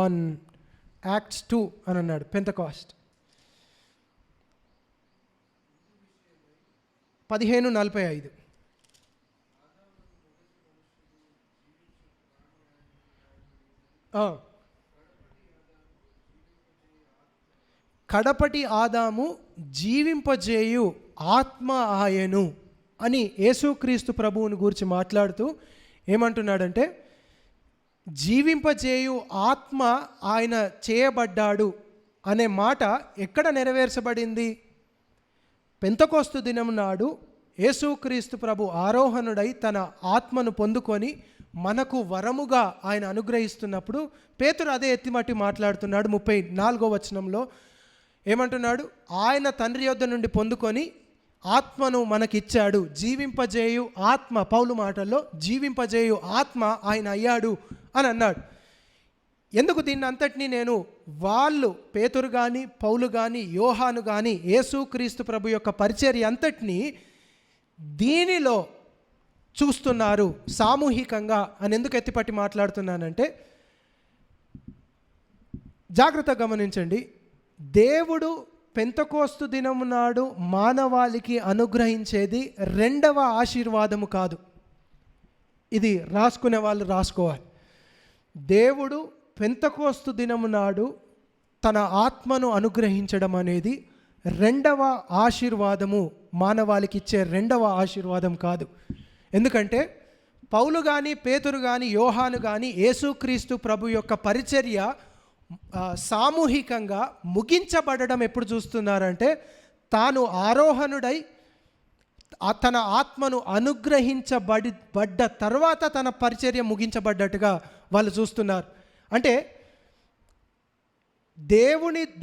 on Acts 2 అని అన్నాడు. పెంతెకోస్ట్ 15:45. కడపటి ఆదాము జీవింపజేయు ఆత్మ ఆయను అని యేసుక్రీస్తు ప్రభువుని గురించి మాట్లాడుతూ ఏమంటున్నాడంటే, జీవింపజేయు ఆత్మ ఆయన చేయబడ్డాడు అనే మాట ఎక్కడ నెరవేర్చబడింది? పెంతెకోస్తు దినం నాడు యేసుక్రీస్తు ప్రభు ఆరోహణుడై తన ఆత్మను పొందుకొని మనకు వరముగా ఆయన అనుగ్రహిస్తున్నప్పుడు పేతురు అదే ఎత్తిమట్టి మాట్లాడుతున్నాడు. 34వ వచనంలో ఏమంటున్నాడు? ఆయన తండ్రి యొద్ద నుండి పొందుకొని ఆత్మను మనకిచ్చాడు, జీవింపజేయు ఆత్మ, పౌలు మాటల్లో జీవింపజేయు ఆత్మ ఆయన అయ్యాడు అని అన్నాడు. ఎందుకు దీన్ని అంతటినీ నేను వాళ్ళు పేతురు కానీ పౌలు కానీ యోహాను కానీ యేసుక్రీస్తు ప్రభు యొక్క పరిచర్య అంతటినీ దీనిలో చూస్తున్నారు సామూహికంగా అని ఎందుకు ఎత్తిపట్టి మాట్లాడుతున్నానంటే, జాగ్రత్తగా గమనించండి. దేవుడు పెంతెకోస్తు దినము నాడు మానవాళికి అనుగ్రహించేది 2వ ఆశీర్వాదము కాదు. ఇది రాసుకునే వాళ్ళు రాసుకోవాలి. దేవుడు పెంతెకోస్తు దినము నాడు తన ఆత్మను అనుగ్రహించడం అనేది 2వ ఆశీర్వాదము, మానవాళికి ఇచ్చే 2వ ఆశీర్వాదం కాదు. ఎందుకంటే పౌలు కానీ పేతురు కానీ యోహాను కానీ యేసుక్రీస్తు ప్రభు యొక్క పరిచర్య సామూహికంగా ముగించబడడం ఎప్పుడు చూస్తున్నారంటే, తాను ఆరోహణుడై తన ఆత్మను అనుగ్రహించబడ్డ తర్వాత తన పరిచర్య ముగించబడ్డట్టుగా వాళ్ళు చూస్తున్నారు. అంటే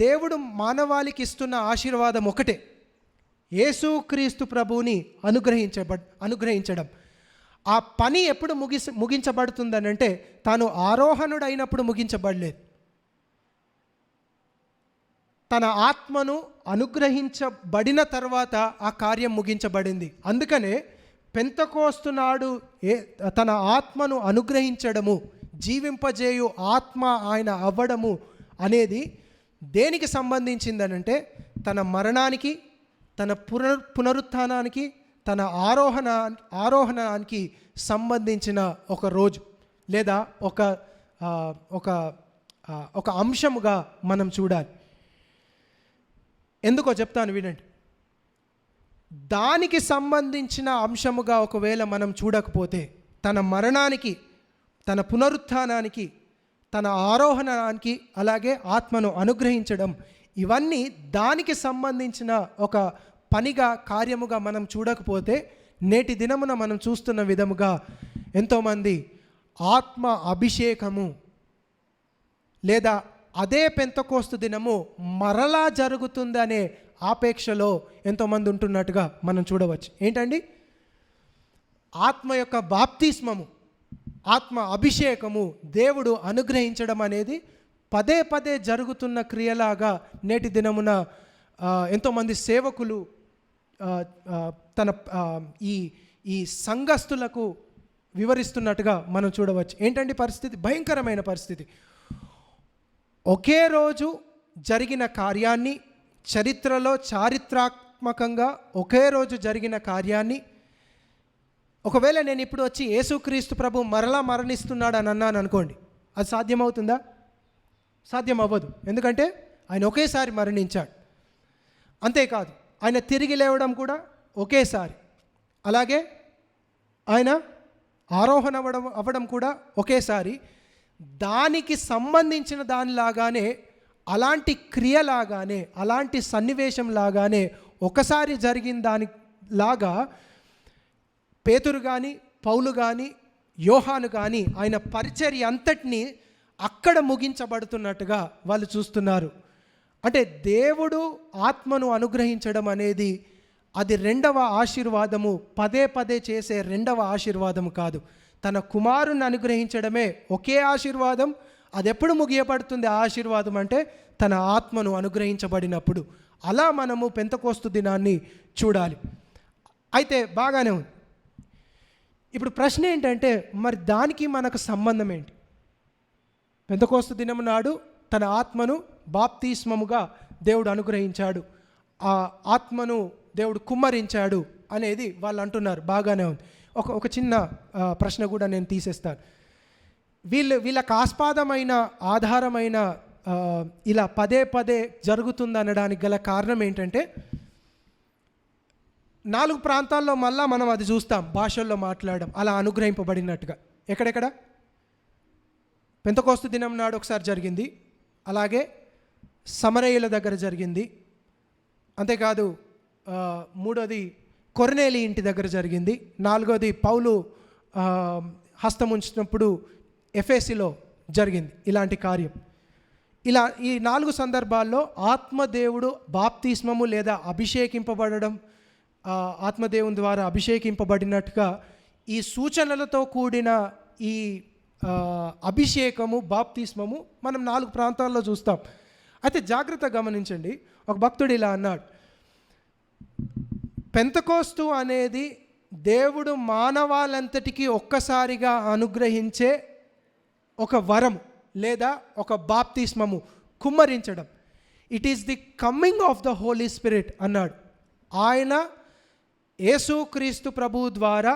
దేవుడు మానవాళికి ఇస్తున్న ఆశీర్వాదం ఒకటే, యేసుక్రీస్తు ప్రభువుని అనుగ్రహించడం. ఆ పని ఎప్పుడు ముగించబడుతుందనంటే తాను ఆరోహణుడైనప్పుడు ముగించబడలేదు. తన ఆత్మను అనుగ్రహించబడిన తర్వాత ఆ కార్యం ముగించబడింది. అందుకనే పెంతెకోస్తు నాడు తన ఆత్మను అనుగ్రహించడము, జీవింపజేయు ఆత్మ ఆయన అవ్వడము అనేది దేనికి సంబంధించిందనంటే తన మరణానికి, తన పునరుత్థానానికి, తన ఆరోహణానికి సంబంధించిన ఒక రోజు లేదా ఒక అంశముగా మనం చూడాలి. ఎందుకో చెప్తాను వినండి. దానికి సంబంధించిన అంశముగా ఒకవేళ మనం చూడకపోతే తన మరణానికి, తన పునరుత్థానానికి, తన ఆరోహణానికి, అలాగే ఆత్మను అనుగ్రహించడం, ఇవన్నీ దానికి సంబంధించిన ఒక పనిగా, కార్యముగా మనం చూడకపోతే నేటి దినమున మనం చూస్తున్న విధముగా ఎంతోమంది ఆత్మ అభిషేకము లేదా అదే పెంతెకోస్తు దినము మరలా జరుగుతుందనే ఆపేక్షలో ఎంతోమంది ఉంటున్నట్టుగా మనం చూడవచ్చు. ఏంటండి? ఆత్మ యొక్క బాప్తిస్మము, ఆత్మ అభిషేకము దేవుడు అనుగ్రహించడం అనేది పదే పదే జరుగుతున్న క్రియలాగా నేటి దినమున ఎంతోమంది సేవకులు తన ఈ సంఘస్థులకు వివరిస్తున్నట్టుగా మనం చూడవచ్చు. ఏంటండి పరిస్థితి? భయంకరమైన పరిస్థితి. ఒకే రోజు జరిగిన కార్యాన్ని, చరిత్రలో చారిత్రాత్మకంగా ఒకే రోజు జరిగిన కార్యాన్ని, ఒకవేళ నేను ఇప్పుడు వచ్చి యేసుక్రీస్తు ప్రభు మరలా మరణిస్తున్నాడు అని అన్నాను అనుకోండి, అది సాధ్యమవుతుందా? సాధ్యం అవ్వదు. ఎందుకంటే ఆయన ఒకేసారి మరణించాడు. అంతేకాదు, ఆయన తిరిగి లేవడం కూడా ఒకేసారి, అలాగే ఆయన ఆరోహణ అవ్వడం కూడా ఒకేసారి. దానికి సంబంధించిన దానిలాగానే, అలాంటి క్రియలాగానే, అలాంటి సన్నివేశం లాగానే ఒకసారి జరిగిన దానిలాగా పేతురు కానీ, పౌలు కానీ, యోహాను కానీ ఆయన పరిచర్య అంతటినీ అక్కడ ముగించబడుతున్నట్టుగా వాళ్ళు చూస్తున్నారు. అంటే దేవుడు ఆత్మను అనుగ్రహించడం అనేది అది రెండవ ఆశీర్వాదము, పదే పదే చేసే రెండవ ఆశీర్వాదము కాదు. తన కుమారుని అనుగ్రహించడమే ఒకే ఆశీర్వాదం. అది ఎప్పుడు ముగియబడుతుంది ఆ ఆశీర్వాదం అంటే తన ఆత్మను అనుగ్రహించబడినప్పుడు. అలా మనము పెంతెకోస్తు దినాన్ని చూడాలి. అయితే బాగానే ఉంది. ఇప్పుడు ప్రశ్న ఏంటంటే, మరి దానికి మనకు సంబంధం ఏంటి? పెంతెకోస్తు దినం నాడు తన ఆత్మను బాప్తిస్మముగా దేవుడు అనుగ్రహించాడు, ఆ ఆత్మను దేవుడు కుమ్మరించాడు అనేది వాళ్ళు అంటున్నారు. బాగానే ఉంది. ఒక చిన్న ప్రశ్న కూడా నేను తీసేస్తాను. వీళ్ళకి ఆస్పాదమైన, ఆధారమైన ఇలా పదే పదే జరుగుతుందనడానికి గల కారణం ఏంటంటే, 4 ప్రాంతాల్లో మళ్ళా మనం అది చూస్తాం, భాషల్లో మాట్లాడడం అలా అనుగ్రహింపబడినట్టుగా. ఎక్కడెక్కడ? పెంతెకోస్తు దినం నాడు ఒకసారి జరిగింది, అలాగే సమరయుల దగ్గర జరిగింది, అంతేకాదు మూడోది కొర్నేలి ఇంటి దగ్గర జరిగింది, 4వది పౌలు హస్తం ఉంచినప్పుడు ఎఫెసీలో జరిగింది ఇలాంటి కార్యం. ఇలా ఈ 4 సందర్భాల్లో ఆత్మదేవుడు బాప్తిస్మము లేదా అభిషేకింపబడడం, ఆత్మదేవుని ద్వారా అభిషేకింపబడినట్టుగా ఈ సూచనలతో కూడిన ఈ అభిషేకము, బాప్తిస్మము మనం 4 ప్రాంతాల్లో చూస్తాం. అయితే జాగ్రత్తగా గమనించండి. ఒక భక్తుడు ఇలా అన్నాడు, పెంతెకోస్తు అనేది దేవుడు మానవాళంతటికీ ఒక్కసారిగా అనుగ్రహించే ఒక వరం లేదా ఒక బాప్తిస్మము, కుమ్మరించడం. It is the coming of the Holy Spirit అన్నాడు. ఆయన యేసుక్రీస్తు ప్రభువు ద్వారా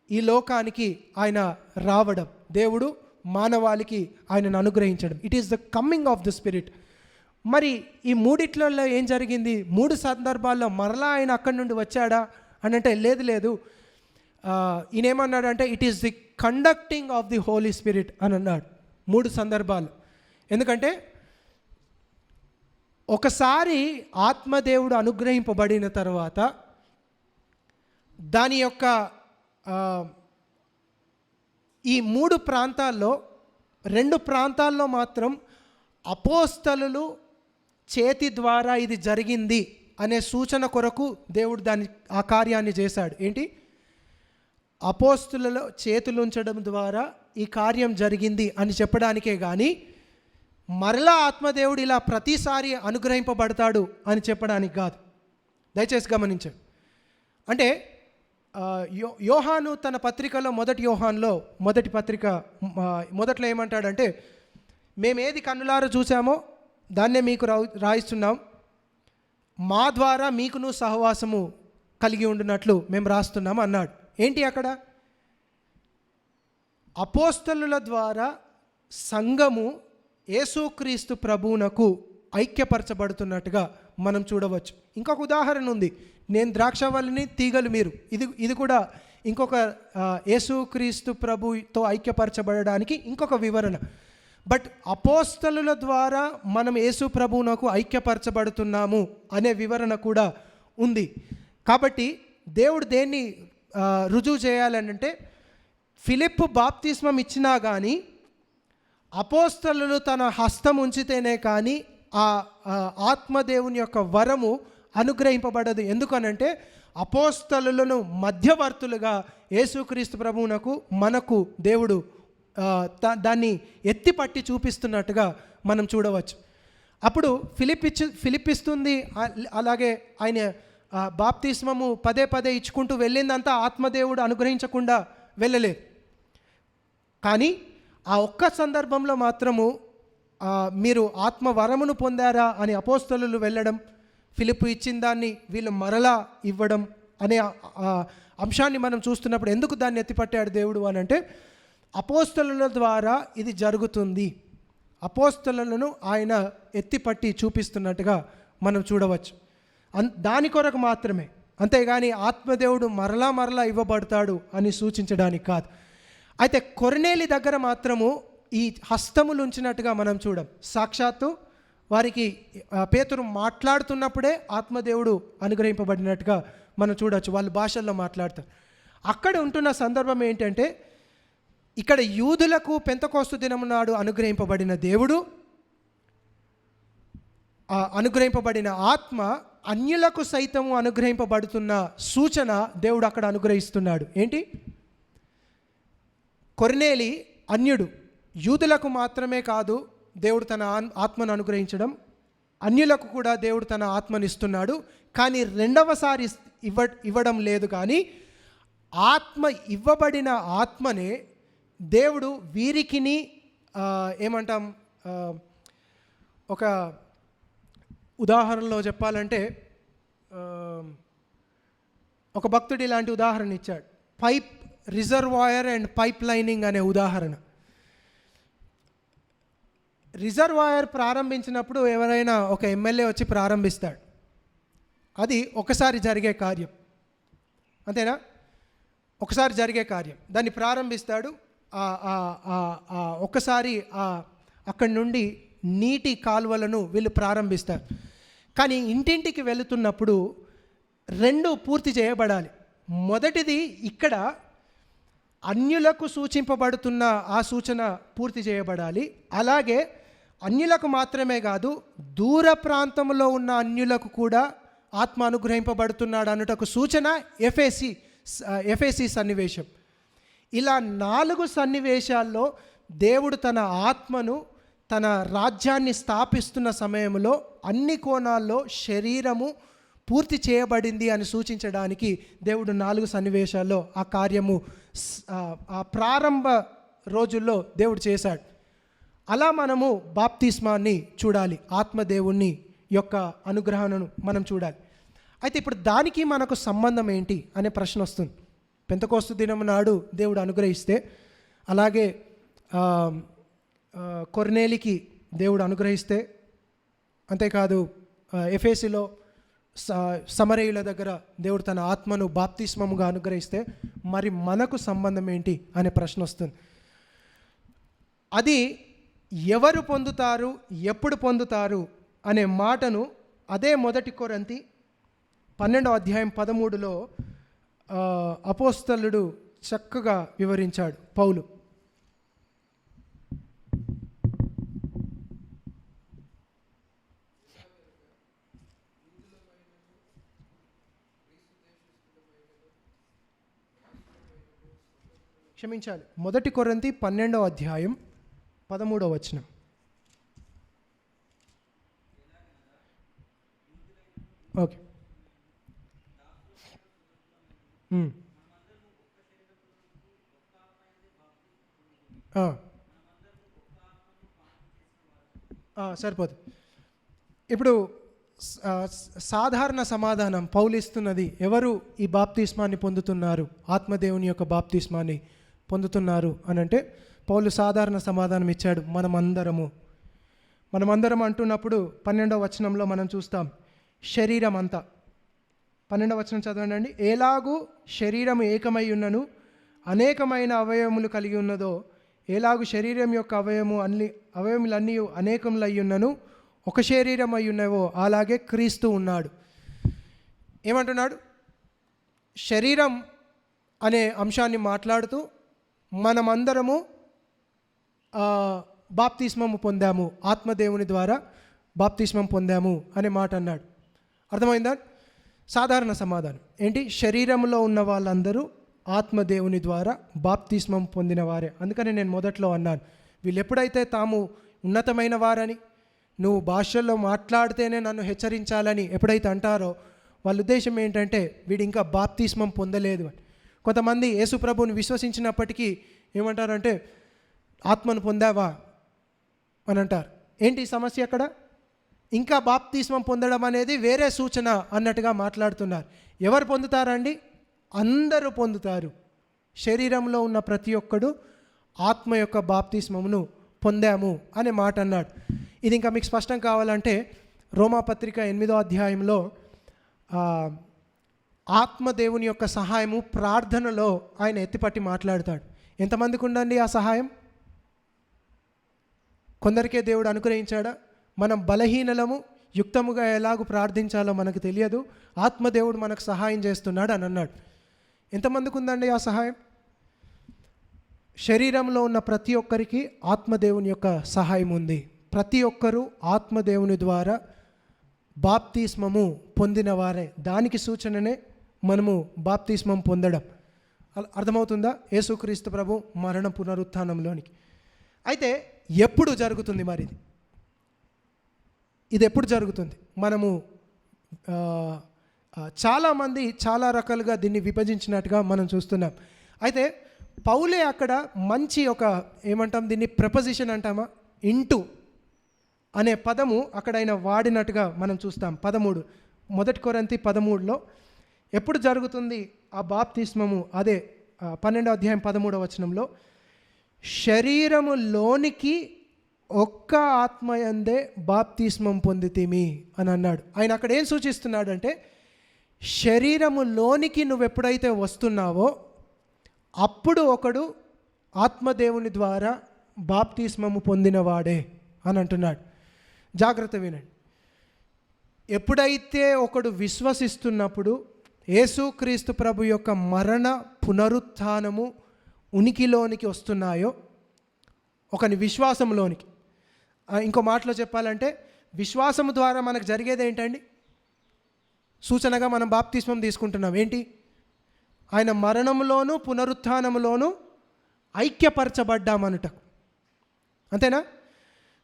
ఈ లోకానికి ఆయన రావడం, దేవుడు మానవాళికి ఆయనను అనుగ్రహించడం. It is the coming of the spirit. మరి ఈ మూడిట్లలో ఏం జరిగింది? 3 సందర్భాల్లో మరలా ఆయన అక్కడి నుండి వచ్చాడా అని అంటే లేదు. ఈయన ఏమన్నాడంటే it is the conducting of the Holy Spirit అని అన్నాడు 3 సందర్భాలు. ఎందుకంటే ఒకసారి ఆత్మదేవుడు అనుగ్రహింపబడిన తర్వాత దాని యొక్క ఈ 3 ప్రాంతాల్లో 2 ప్రాంతాల్లో మాత్రం అపోస్తలులు చేతి ద్వారా ఇది జరిగింది అనే సూచన కొరకు దేవుడు ఆ కార్యాన్ని చేశాడు. ఏంటి? అపోస్తలుల చేతులు ఉంచడం ద్వారా ఈ కార్యం జరిగింది అని చెప్పడానికే కానీ మరలా ఆత్మదేవుడు ఇలా ప్రతిసారి అనుగ్రహింపబడతాడు అని చెప్పడానికి కాదు. దయచేసి గమనించండి. అంటే యోహాను తన పత్రికలో మొదటి పత్రిక మొదట్లో ఏమంటాడంటే, మేమేది కన్నులారా చూసామో దాన్నే మీకు రాయిస్తున్నాం, మా ద్వారా మీకును సహవాసము కలిగి ఉండినట్లు మేము రాస్తున్నాము అన్నాడు. ఏంటి అక్కడ? అపోస్తలుల ద్వారా సంఘము యేసుక్రీస్తు ప్రభువునకు ఐక్యపరచబడుతున్నట్టుగా మనం చూడవచ్చు. ఇంకొక ఉదాహరణ ఉంది. నేను ద్రాక్షవల్లిని, తీగలు మీరు. ఇది కూడా ఇంకొక యేసుక్రీస్తు ప్రభుతో ఐక్యపరచబడడానికి ఇంకొక వివరణ. బట్ అపోస్తలుల ద్వారా మనం యేసు ప్రభువునకు ఐక్యపరచబడుతున్నాము అనే వివరణ కూడా ఉంది. కాబట్టి దేవుడు దేన్ని రుజువు చేయాలంటే, ఫిలిప్పు బాప్తిస్మం ఇచ్చినా కానీ అపోస్తలులు తన హస్తం ఉంచితేనే కానీ ఆ ఆత్మదేవుని యొక్క వరము అనుగ్రహింపబడదు. ఎందుకనంటే అపోస్తలులను మధ్యవర్తులుగా యేసుక్రీస్తు ప్రభువునకు మనకు దేవుడు దాన్ని ఎత్తిపట్టి చూపిస్తున్నట్టుగా మనం చూడవచ్చు. అప్పుడు ఫిలిప్పిస్తుంది. అలాగే ఆయన బాప్తిస్మము పదే పదే ఇచ్చుకుంటూ వెళ్ళిందంతా ఆత్మదేవుడు అనుగ్రహించకుండా వెళ్ళలేదు. కానీ ఆ ఒక్క సందర్భంలో మాత్రము మీరు ఆత్మవరమును పొందారా అని అపోస్తలులు వెళ్ళడం, ఫిలిప్పు ఇచ్చిన దాన్ని వీళ్ళు మరలా ఇవ్వడం అనే అంశాన్ని మనం చూస్తున్నప్పుడు ఎందుకు దాన్ని ఎత్తిపట్టాడు దేవుడు అని అంటే, అపోస్తలుల ద్వారా ఇది జరుగుతుంది. అపోస్తలులను ఆయన ఎత్తిపట్టి చూపిస్తున్నట్టుగా మనం చూడవచ్చు. దాని కొరకు మాత్రమే, అంతేగాని ఆత్మదేవుడు మరలా ఇవ్వబడతాడు అని సూచించడానికి కాదు. అయితే కొర్నేలి దగ్గర మాత్రము ఈ హస్తములు ఉంచినట్టుగా మనం చూడం. సాక్షాత్తు వారికి పేతురు మాట్లాడుతున్నప్పుడే ఆత్మదేవుడు అనుగ్రహింపబడినట్టుగా మనం చూడవచ్చు. వాళ్ళు భాషల్లో మాట్లాడతారు. అక్కడ ఉంటున్న సందర్భం ఏంటంటే, ఇక్కడ యూదులకు పెంతెకోస్తు దినము నాడు అనుగ్రహింపబడిన దేవుడు, అనుగ్రహింపబడిన ఆత్మ అన్యులకు సైతము అనుగ్రహింపబడుతున్న సూచన దేవుడు అక్కడ అనుగ్రహిస్తున్నాడు. ఏంటి? కొర్నేలి అన్యుడు. యూదులకు మాత్రమే కాదు దేవుడు తన ఆత్మను అనుగ్రహించడం, అన్యులకు కూడా దేవుడు తన ఆత్మను ఇస్తున్నాడు. కానీ రెండవసారి ఇవ్వడం లేదు. కానీ ఇవ్వబడిన ఆత్మనే దేవుడు వీరికిని ఏమంటాం, ఒక ఉదాహరణలో చెప్పాలంటే ఒక భక్తుడు ఇలాంటి ఉదాహరణ ఇచ్చాడు. రిజర్వాయర్ అండ్ పైప్ లైనింగ్ అనే ఉదాహరణ. రిజర్వాయర్ ప్రారంభించినప్పుడు ఎవరైనా ఒక ఎమ్మెల్యే వచ్చి ప్రారంభిస్తాడు. అది ఒకసారి జరిగే కార్యం, అంతేనా? ఒకసారి జరిగే కార్యం. దాన్ని ప్రారంభిస్తాడు. ఒక్కసారి అక్కడి నుండి నీటి కాలువలను వీళ్ళు ప్రారంభిస్తారు. కానీ ఇంటింటికి వెళుతున్నప్పుడు రెండు పూర్తి చేయబడాలి. మొదటిది ఇక్కడ అన్యులకు సూచింపబడుతున్న ఆ సూచన పూర్తి చేయబడాలి. అలాగే అన్యులకు మాత్రమే కాదు, దూర ప్రాంతంలో ఉన్న అన్యులకు కూడా ఆత్మ అనుగ్రహింపబడుతున్నాడు అన్నటకు సూచన ఎఫెసీ సన్నివేశం. ఇలా 4 సన్నివేశాల్లో దేవుడు తన ఆత్మను, తన రాజ్యాన్ని స్థాపిస్తున్న సమయంలో అన్ని కోణాల్లో శరీరము పూర్తి చేయబడింది అని సూచించడానికి దేవుడు 4 సన్నివేశాల్లో ఆ కార్యము ఆ ప్రారంభ రోజుల్లో దేవుడు చేశాడు. అలా మనము బాప్తిస్మాన్ని చూడాలి, ఆత్మదేవుని యొక్క అనుగ్రహాలను మనం చూడాలి. అయితే ఇప్పుడు దానికి మనకు సంబంధం ఏంటి అనే ప్రశ్న వస్తుంది. పెంతెకోస్తు దినం నాడు దేవుడు అనుగ్రహిస్తే, అలాగే కొర్నేలికి దేవుడు అనుగ్రహిస్తే, అంతేకాదు ఎఫెసీలో సమరయుల దగ్గర దేవుడు తన ఆత్మను బాప్తిస్మముగా అనుగ్రహిస్తే, మరి మనకు సంబంధం ఏంటి అనే ప్రశ్న వస్తుంది. అది ఎవరు పొందుతారు, ఎప్పుడు పొందుతారు అనే మాటను అదే 1 కొరింథీ 12వ అధ్యాయం 13లో అపోస్తలుడు చక్కగా వివరించాడు పౌలు. క్షమించాలి, 1 కొరింథీ 12వ అధ్యాయం 13వ వచనం. ఓకే. సరిపోదు. ఇప్పుడు సాధారణ సమాధానం పౌలు ఇస్తున్నది, ఎవరు ఈ బాప్తిస్మాన్ని పొందుతున్నారు, ఆత్మదేవుని యొక్క బాప్తిస్మాన్ని పొందుతున్నారు అని అంటే పౌలు సాధారణ సమాధానం ఇచ్చాడు, మనమందరం అంటున్నప్పుడు 12వ వచనంలో మనం చూస్తాం శరీరం అంతా. 12వ వచనం చదవండి. ఎలాగూ శరీరము ఏకమై ఉన్నను అనేకమైన అవయవములు కలిగి ఉన్నదో, ఎలాగూ శరీరం యొక్క అవయవములన్నీ అనేకములై ఉన్నను ఒక శరీరం అయి ఉన్నవో, అలాగే క్రీస్తు ఉన్నాడు. ఏమంటున్నాడు? శరీరం అనే అంశాన్ని మాట్లాడుతూ మనమందరము బాప్తిస్మము పొందాము, ఆత్మదేవుని ద్వారా బాప్తిస్మం పొందాము అనే మాట అన్నాడు. అర్థమైందా? సాధారణ సమాధానం ఏంటి? శరీరంలో ఉన్న వాళ్ళందరూ ఆత్మదేవుని ద్వారా బాప్తిస్మం పొందిన వారే. అందుకని నేను మొదట్లో అన్నాను, వీళ్ళు ఎప్పుడైతే తాము ఉన్నతమైన వారని, నువ్వు భాషల్లో మాట్లాడితేనే నన్ను హెచ్చరించాలని ఎప్పుడైతే అంటారో, వాళ్ళ ఉద్దేశం ఏంటంటే వీడు ఇంకా బాప్తిస్మం పొందలేదు అని. కొంతమంది యేసు ప్రభువుని విశ్వసించినప్పటికీ ఏమంటారంటే, ఆత్మను పొందావా అని అంటారు. ఏంటి సమస్య అక్కడ? ఇంకా బాప్తిస్మం పొందడం అనేది వేరే సూచన అన్నట్టుగా మాట్లాడుతున్నారు. ఎవరు పొందుతారండి? అందరూ పొందుతారు. శరీరంలో ఉన్న ప్రతి ఒక్కడు ఆత్మ యొక్క బాప్తిస్మమును పొందాము అనే మాట అన్నాడు. ఇది ఇంకా మీకు స్పష్టం కావాలంటే రోమాపత్రిక 8వ అధ్యాయంలో ఆత్మదేవుని యొక్క సహాయము ప్రార్థనలో ఆయన ఎత్తిపట్టి మాట్లాడతాడు. ఎంతమందికి ఉండండి ఆ సహాయం? కొందరికే దేవుడు అనుగ్రహించాడా? మనం బలహీనలము, యుక్తముగా ఎలాగూ ప్రార్థించాలో మనకు తెలియదు, ఆత్మదేవుడు మనకు సహాయం చేస్తున్నాడు అని అన్నాడు. ఎంతమందికి ఉందండి ఆ సహాయం? శరీరంలో ఉన్న ప్రతి ఒక్కరికి ఆత్మదేవుని యొక్క సహాయం ఉంది. ప్రతి ఒక్కరూ ఆత్మదేవుని ద్వారా బాప్తిస్మము పొందిన వారే. దానికి సూచననే మనము బాప్తిస్మం పొందడం. అర్థమవుతుందా? యేసుక్రీస్తు ప్రభు మరణ పునరుత్థానంలోనికి. అయితే ఎప్పుడు జరుగుతుంది మరి ఇది ఎప్పుడు జరుగుతుంది? మనము చాలామంది చాలా రకాలుగా దీన్ని విభజించినట్టుగా మనం చూస్తున్నాం. అయితే పౌలే అక్కడ మంచి ఒక ఏమంటాం దీన్ని, ప్రపోజిషన్ అంటామా, ఇంటూ అనే పదము అక్కడ ఆయన వాడినట్టుగా మనం చూస్తాం. 1 కొరింథీ 13లో ఎప్పుడు జరుగుతుంది ఆ బాప్తిస్మము? అదే 12వ అధ్యాయం 13వ వచనంలో, శరీరములోనికి ఒక్క ఆత్మయందే బాప్తిస్మం పొందితిమి అని అన్నాడు. ఆయన అక్కడ ఏం సూచిస్తున్నాడు అంటే, శరీరములోనికి నువ్వు ఎప్పుడైతే వస్తున్నావో అప్పుడు ఒకడు ఆత్మదేవుని ద్వారా బాప్తిస్మము పొందినవాడే అని అంటున్నాడు. జాగ్రత్త వినండి. ఎప్పుడైతే ఒకడు విశ్వసిస్తున్నప్పుడు యేసుక్రీస్తు ప్రభు యొక్క మరణ పునరుత్థానము ఉనికిలోనికి వస్తున్నాయో, ఒకని విశ్వాసంలోనికి. ఇంకో మాటలో చెప్పాలంటే, విశ్వాసము ద్వారా మనకు జరిగేది ఏంటండి? సూచనగా మనం బాప్తిస్మం తీసుకుంటున్నాం. ఏంటి? ఆయన మరణంలోనూ పునరుత్థానములోనూ ఐక్యపరచబడ్డామనుట. అంతేనా?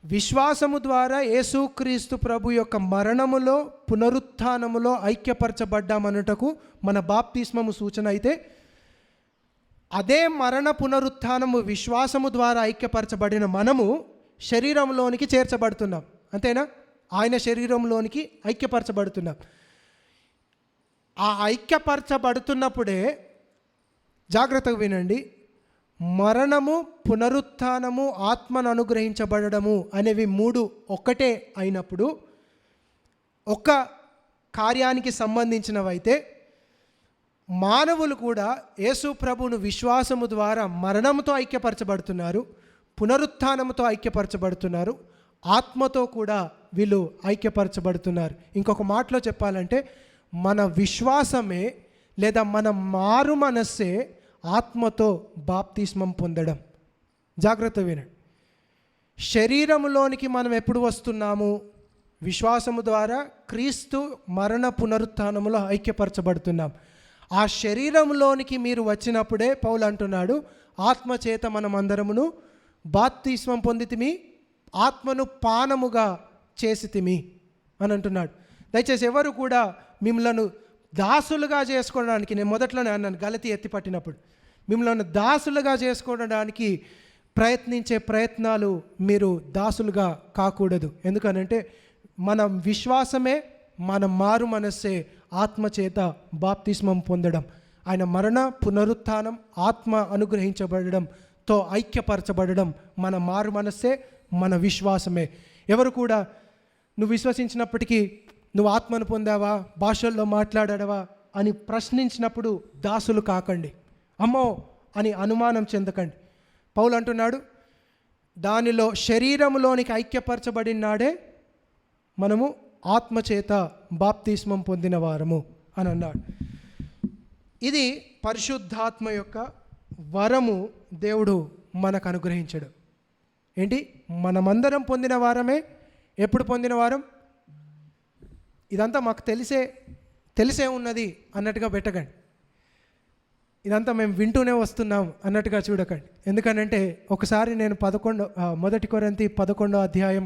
విశ్వాసము ద్వారా యేసుక్రీస్తు ప్రభు యొక్క మరణములో పునరుత్థానములో ఐక్యపరచబడ్డామనుటకు మన బాప్తిస్మము సూచన అయితే, అదే మరణ పునరుత్థానము విశ్వాసము ద్వారా ఐక్యపరచబడిన మనము శరీరంలోనికి చేర్చబడుతున్నాం. అంతేనా? ఆయన శరీరంలోనికి ఐక్యపరచబడుతున్నాం. ఆ ఐక్యపరచబడుతున్నప్పుడే, జాగ్రత్తగా వినండి, మరణము, పునరుత్థానము, ఆత్మను అనుగ్రహించబడము అనేవి 3 ఒక్కటే అయినప్పుడు, ఒక కార్యానికి సంబంధించినవైతే, మానవులు కూడా యేసు ప్రభువును విశ్వాసము ద్వారా మరణముతో ఐక్యపరచబడుతున్నారు, పునరుత్థానముతో ఐక్యపరచబడుతున్నారు, ఆత్మతో కూడా వీళ్ళు ఐక్యపరచబడుతున్నారు. ఇంకొక మాటలో చెప్పాలంటే, మన విశ్వాసమే లేదా మన మారు మనస్సే ఆత్మతో బాప్తిస్మం పొందడం. జాగ్రత్త వినండి. శరీరంలోనికి మనం ఎప్పుడు వస్తున్నాము? విశ్వాసము ద్వారా క్రీస్తు మరణ పునరుత్థానములో ఐక్యపరచబడుతున్నాం. ఆ శరీరంలోనికి మీరు వచ్చినప్పుడే పౌలు అంటున్నాడు, ఆత్మ చేత మనం అందరమును బాప్తిస్మం పొందితిమి, ఆత్మను పానముగా చేసితిమి అని అంటున్నాడు. దయచేసి ఎవరు కూడా మిమ్మల్ని దాసులుగా చేసుకోవడానికి, నేను మొదట్లోనే అన్నాను గలతీ ఎత్తిపట్టినప్పుడు, మిమ్మల్ని దాసులుగా చేసుకోవడానికి ప్రయత్నించే ప్రయత్నాలు మీరు దాసులుగా కాకూడదు. ఎందుకనంటే మన విశ్వాసమే, మన మారు మనస్సే ఆత్మచేత బాప్తిస్మం పొందడం, ఆయన మరణ పునరుత్థానం, ఆత్మ అనుగ్రహించబడడంతో ఐక్యపరచబడడం మన మారు మనస్సే, మన విశ్వాసమే. ఎవరు కూడా నువ్వు విశ్వసించినప్పటికీ నువ్వు ఆత్మను పొందావా, భాషల్లో మాట్లాడావా అని ప్రశ్నించినప్పుడు దాసులు కాకండి, అమ్మో అని అనుమానం చెందకండి. పౌలు అంటున్నాడు, దానిలో శరీరంలోనికి ఐక్యపరచబడినాడే మనము ఆత్మచేత బాప్తిస్మం పొందిన వారము అని అన్నాడు. ఇది పరిశుద్ధాత్మ యొక్క వరము దేవుడు మనకు అనుగ్రహించడు. ఏంటి? మనమందరం పొందిన వారమే. ఎప్పుడు పొందిన వారం? ఇదంతా మాకు తెలిసే ఉన్నది అన్నట్టుగా పెట్టకండి. ఇదంతా మేము వింటూనే వస్తున్నాం అన్నట్టుగా చూడకండి. ఎందుకనంటే ఒకసారి నేను 1 కొరింథీ 11వ అధ్యాయం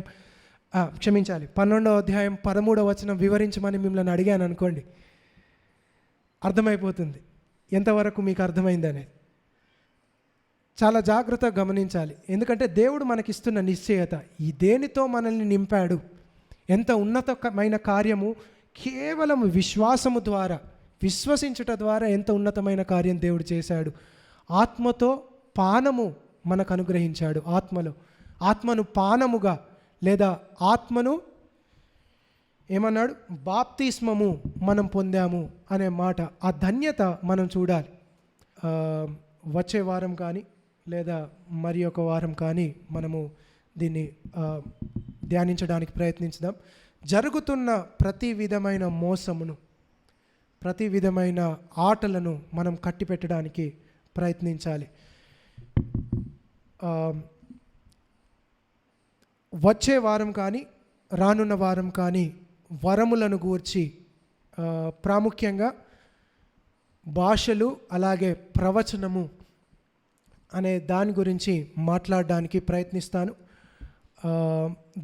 12వ అధ్యాయం 13వ వచనం వివరించమని మిమ్మల్ని అడిగాను అనుకోండి, అర్థమైపోతుంది ఎంతవరకు మీకు అర్థమైందనేది. చాలా జాగ్రత్తగా గమనించాలి. ఎందుకంటే దేవుడు మనకిస్తున్న నిశ్చయత, ఈ దేనితో మనల్ని నింపాడు, ఎంత ఉన్నతమైన కార్యము కేవలం విశ్వాసము ద్వారా, విశ్వసించుట ద్వారా ఎంత ఉన్నతమైన కార్యం దేవుడు చేశాడు. ఆత్మతో పానము మనకు అనుగ్రహించాడు. ఆత్మను పానముగా లేదా ఆత్మను ఏమన్నాడు? బాప్తిస్మము మనం పొందాము అనే మాట, ఆ ధన్యత మనం చూడాలి. వచ్చే వారం కానీ లేదా మరి ఒక వారం కానీ మనము దీన్ని ధ్యానించడానికి ప్రయత్నించుదాం. జరుగుతున్న ప్రతి విధమైన మోసమును, ప్రతి విధమైన ఆటలను మనం కట్టిపెట్టడానికి ప్రయత్నించాలి. వచ్చే వారం కానీ రానున్న వారం కానీ వరములను గూర్చి, ప్రాముఖ్యంగా భాషలు అలాగే ప్రవచనము అనే దాని గురించి మాట్లాడడానికి ప్రయత్నిస్తాను.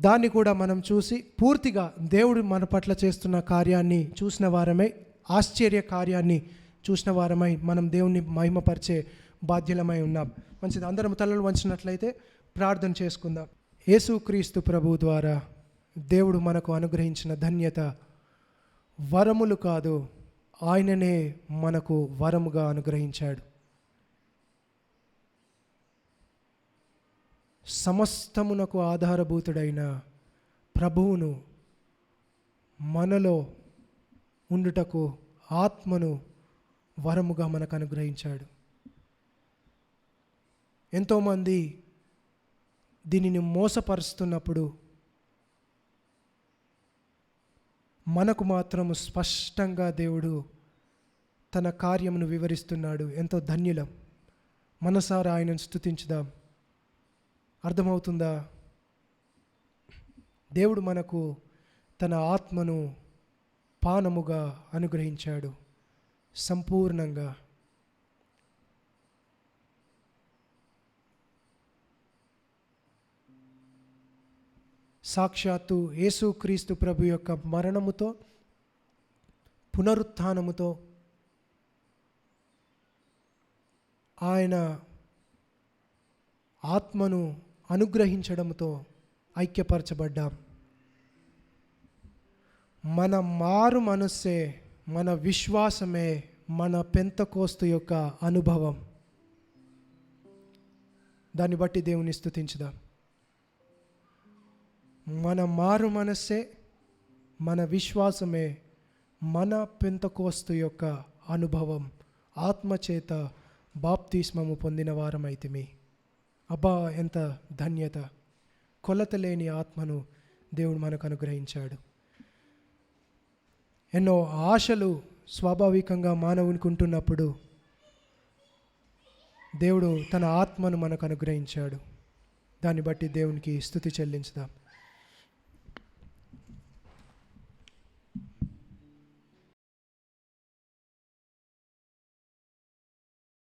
దాన్ని కూడా మనం చూసి పూర్తిగా దేవుడు మన పట్ల చేస్తున్న కార్యాన్ని చూసిన వారమై, ఆశ్చర్య కార్యాన్ని చూసిన వారమై మనం దేవుణ్ణి మహిమపరిచే బాధ్యులమై ఉన్నాం. మంచిది, అందరం తలలు వంచినట్లయితే ప్రార్థన చేసుకుందాం. యేసుక్రీస్తు ప్రభు ద్వారా దేవుడు మనకు అనుగ్రహించిన ధన్యత వరములు కాదు, ఆయననే మనకు వరముగా అనుగ్రహించాడు. సమస్తమునకు ఆధారభూతుడైన ప్రభువును మనలో ఉండుటకు ఆత్మను వరముగా మనకు అనుగ్రహించాడు. ఎంతోమంది దీనిని మోసపరుస్తున్నప్పుడు మనకు మాత్రము స్పష్టంగా దేవుడు తన కార్యమును వివరిస్తున్నాడు. ఎంతో ధన్యులం. మనసారా ఆయనను స్తుతించుదాం. అర్థమవుతుందా? దేవుడు మనకు తన ఆత్మను పానముగా అనుగ్రహించాడు సంపూర్ణంగా. సాక్షాత్తు యేసుక్రీస్తు ప్రభు యొక్క మరణముతో పునరుత్థానముతో ఆయన ఆత్మను అనుగ్రహించడంతో ఐక్యపరచబడ్డాం. మన మారు మనస్సే, మన విశ్వాసమే మన పెంతెకోస్తు యొక్క అనుభవం. దాన్ని బట్టి దేవుని స్తుతించుదాం. మన మారు మనస్సే, మన విశ్వాసమే మన పెంతెకోస్తు యొక్క అనుభవం. ఆత్మచేత బాప్తిస్మము పొందిన వారమైతిమి. అబ్బా, ఎంత ధన్యత! కొలతలేని ఆత్మను దేవుడు మనకు అనుగ్రహించాడు. ఎన్నో ఆశలు స్వాభావికంగా మానవునికి ఉంటున్నప్పుడు దేవుడు తన ఆత్మను మనకు అనుగ్రహించాడు. దాన్ని బట్టి దేవునికి స్తుతి చెల్లించుదాం.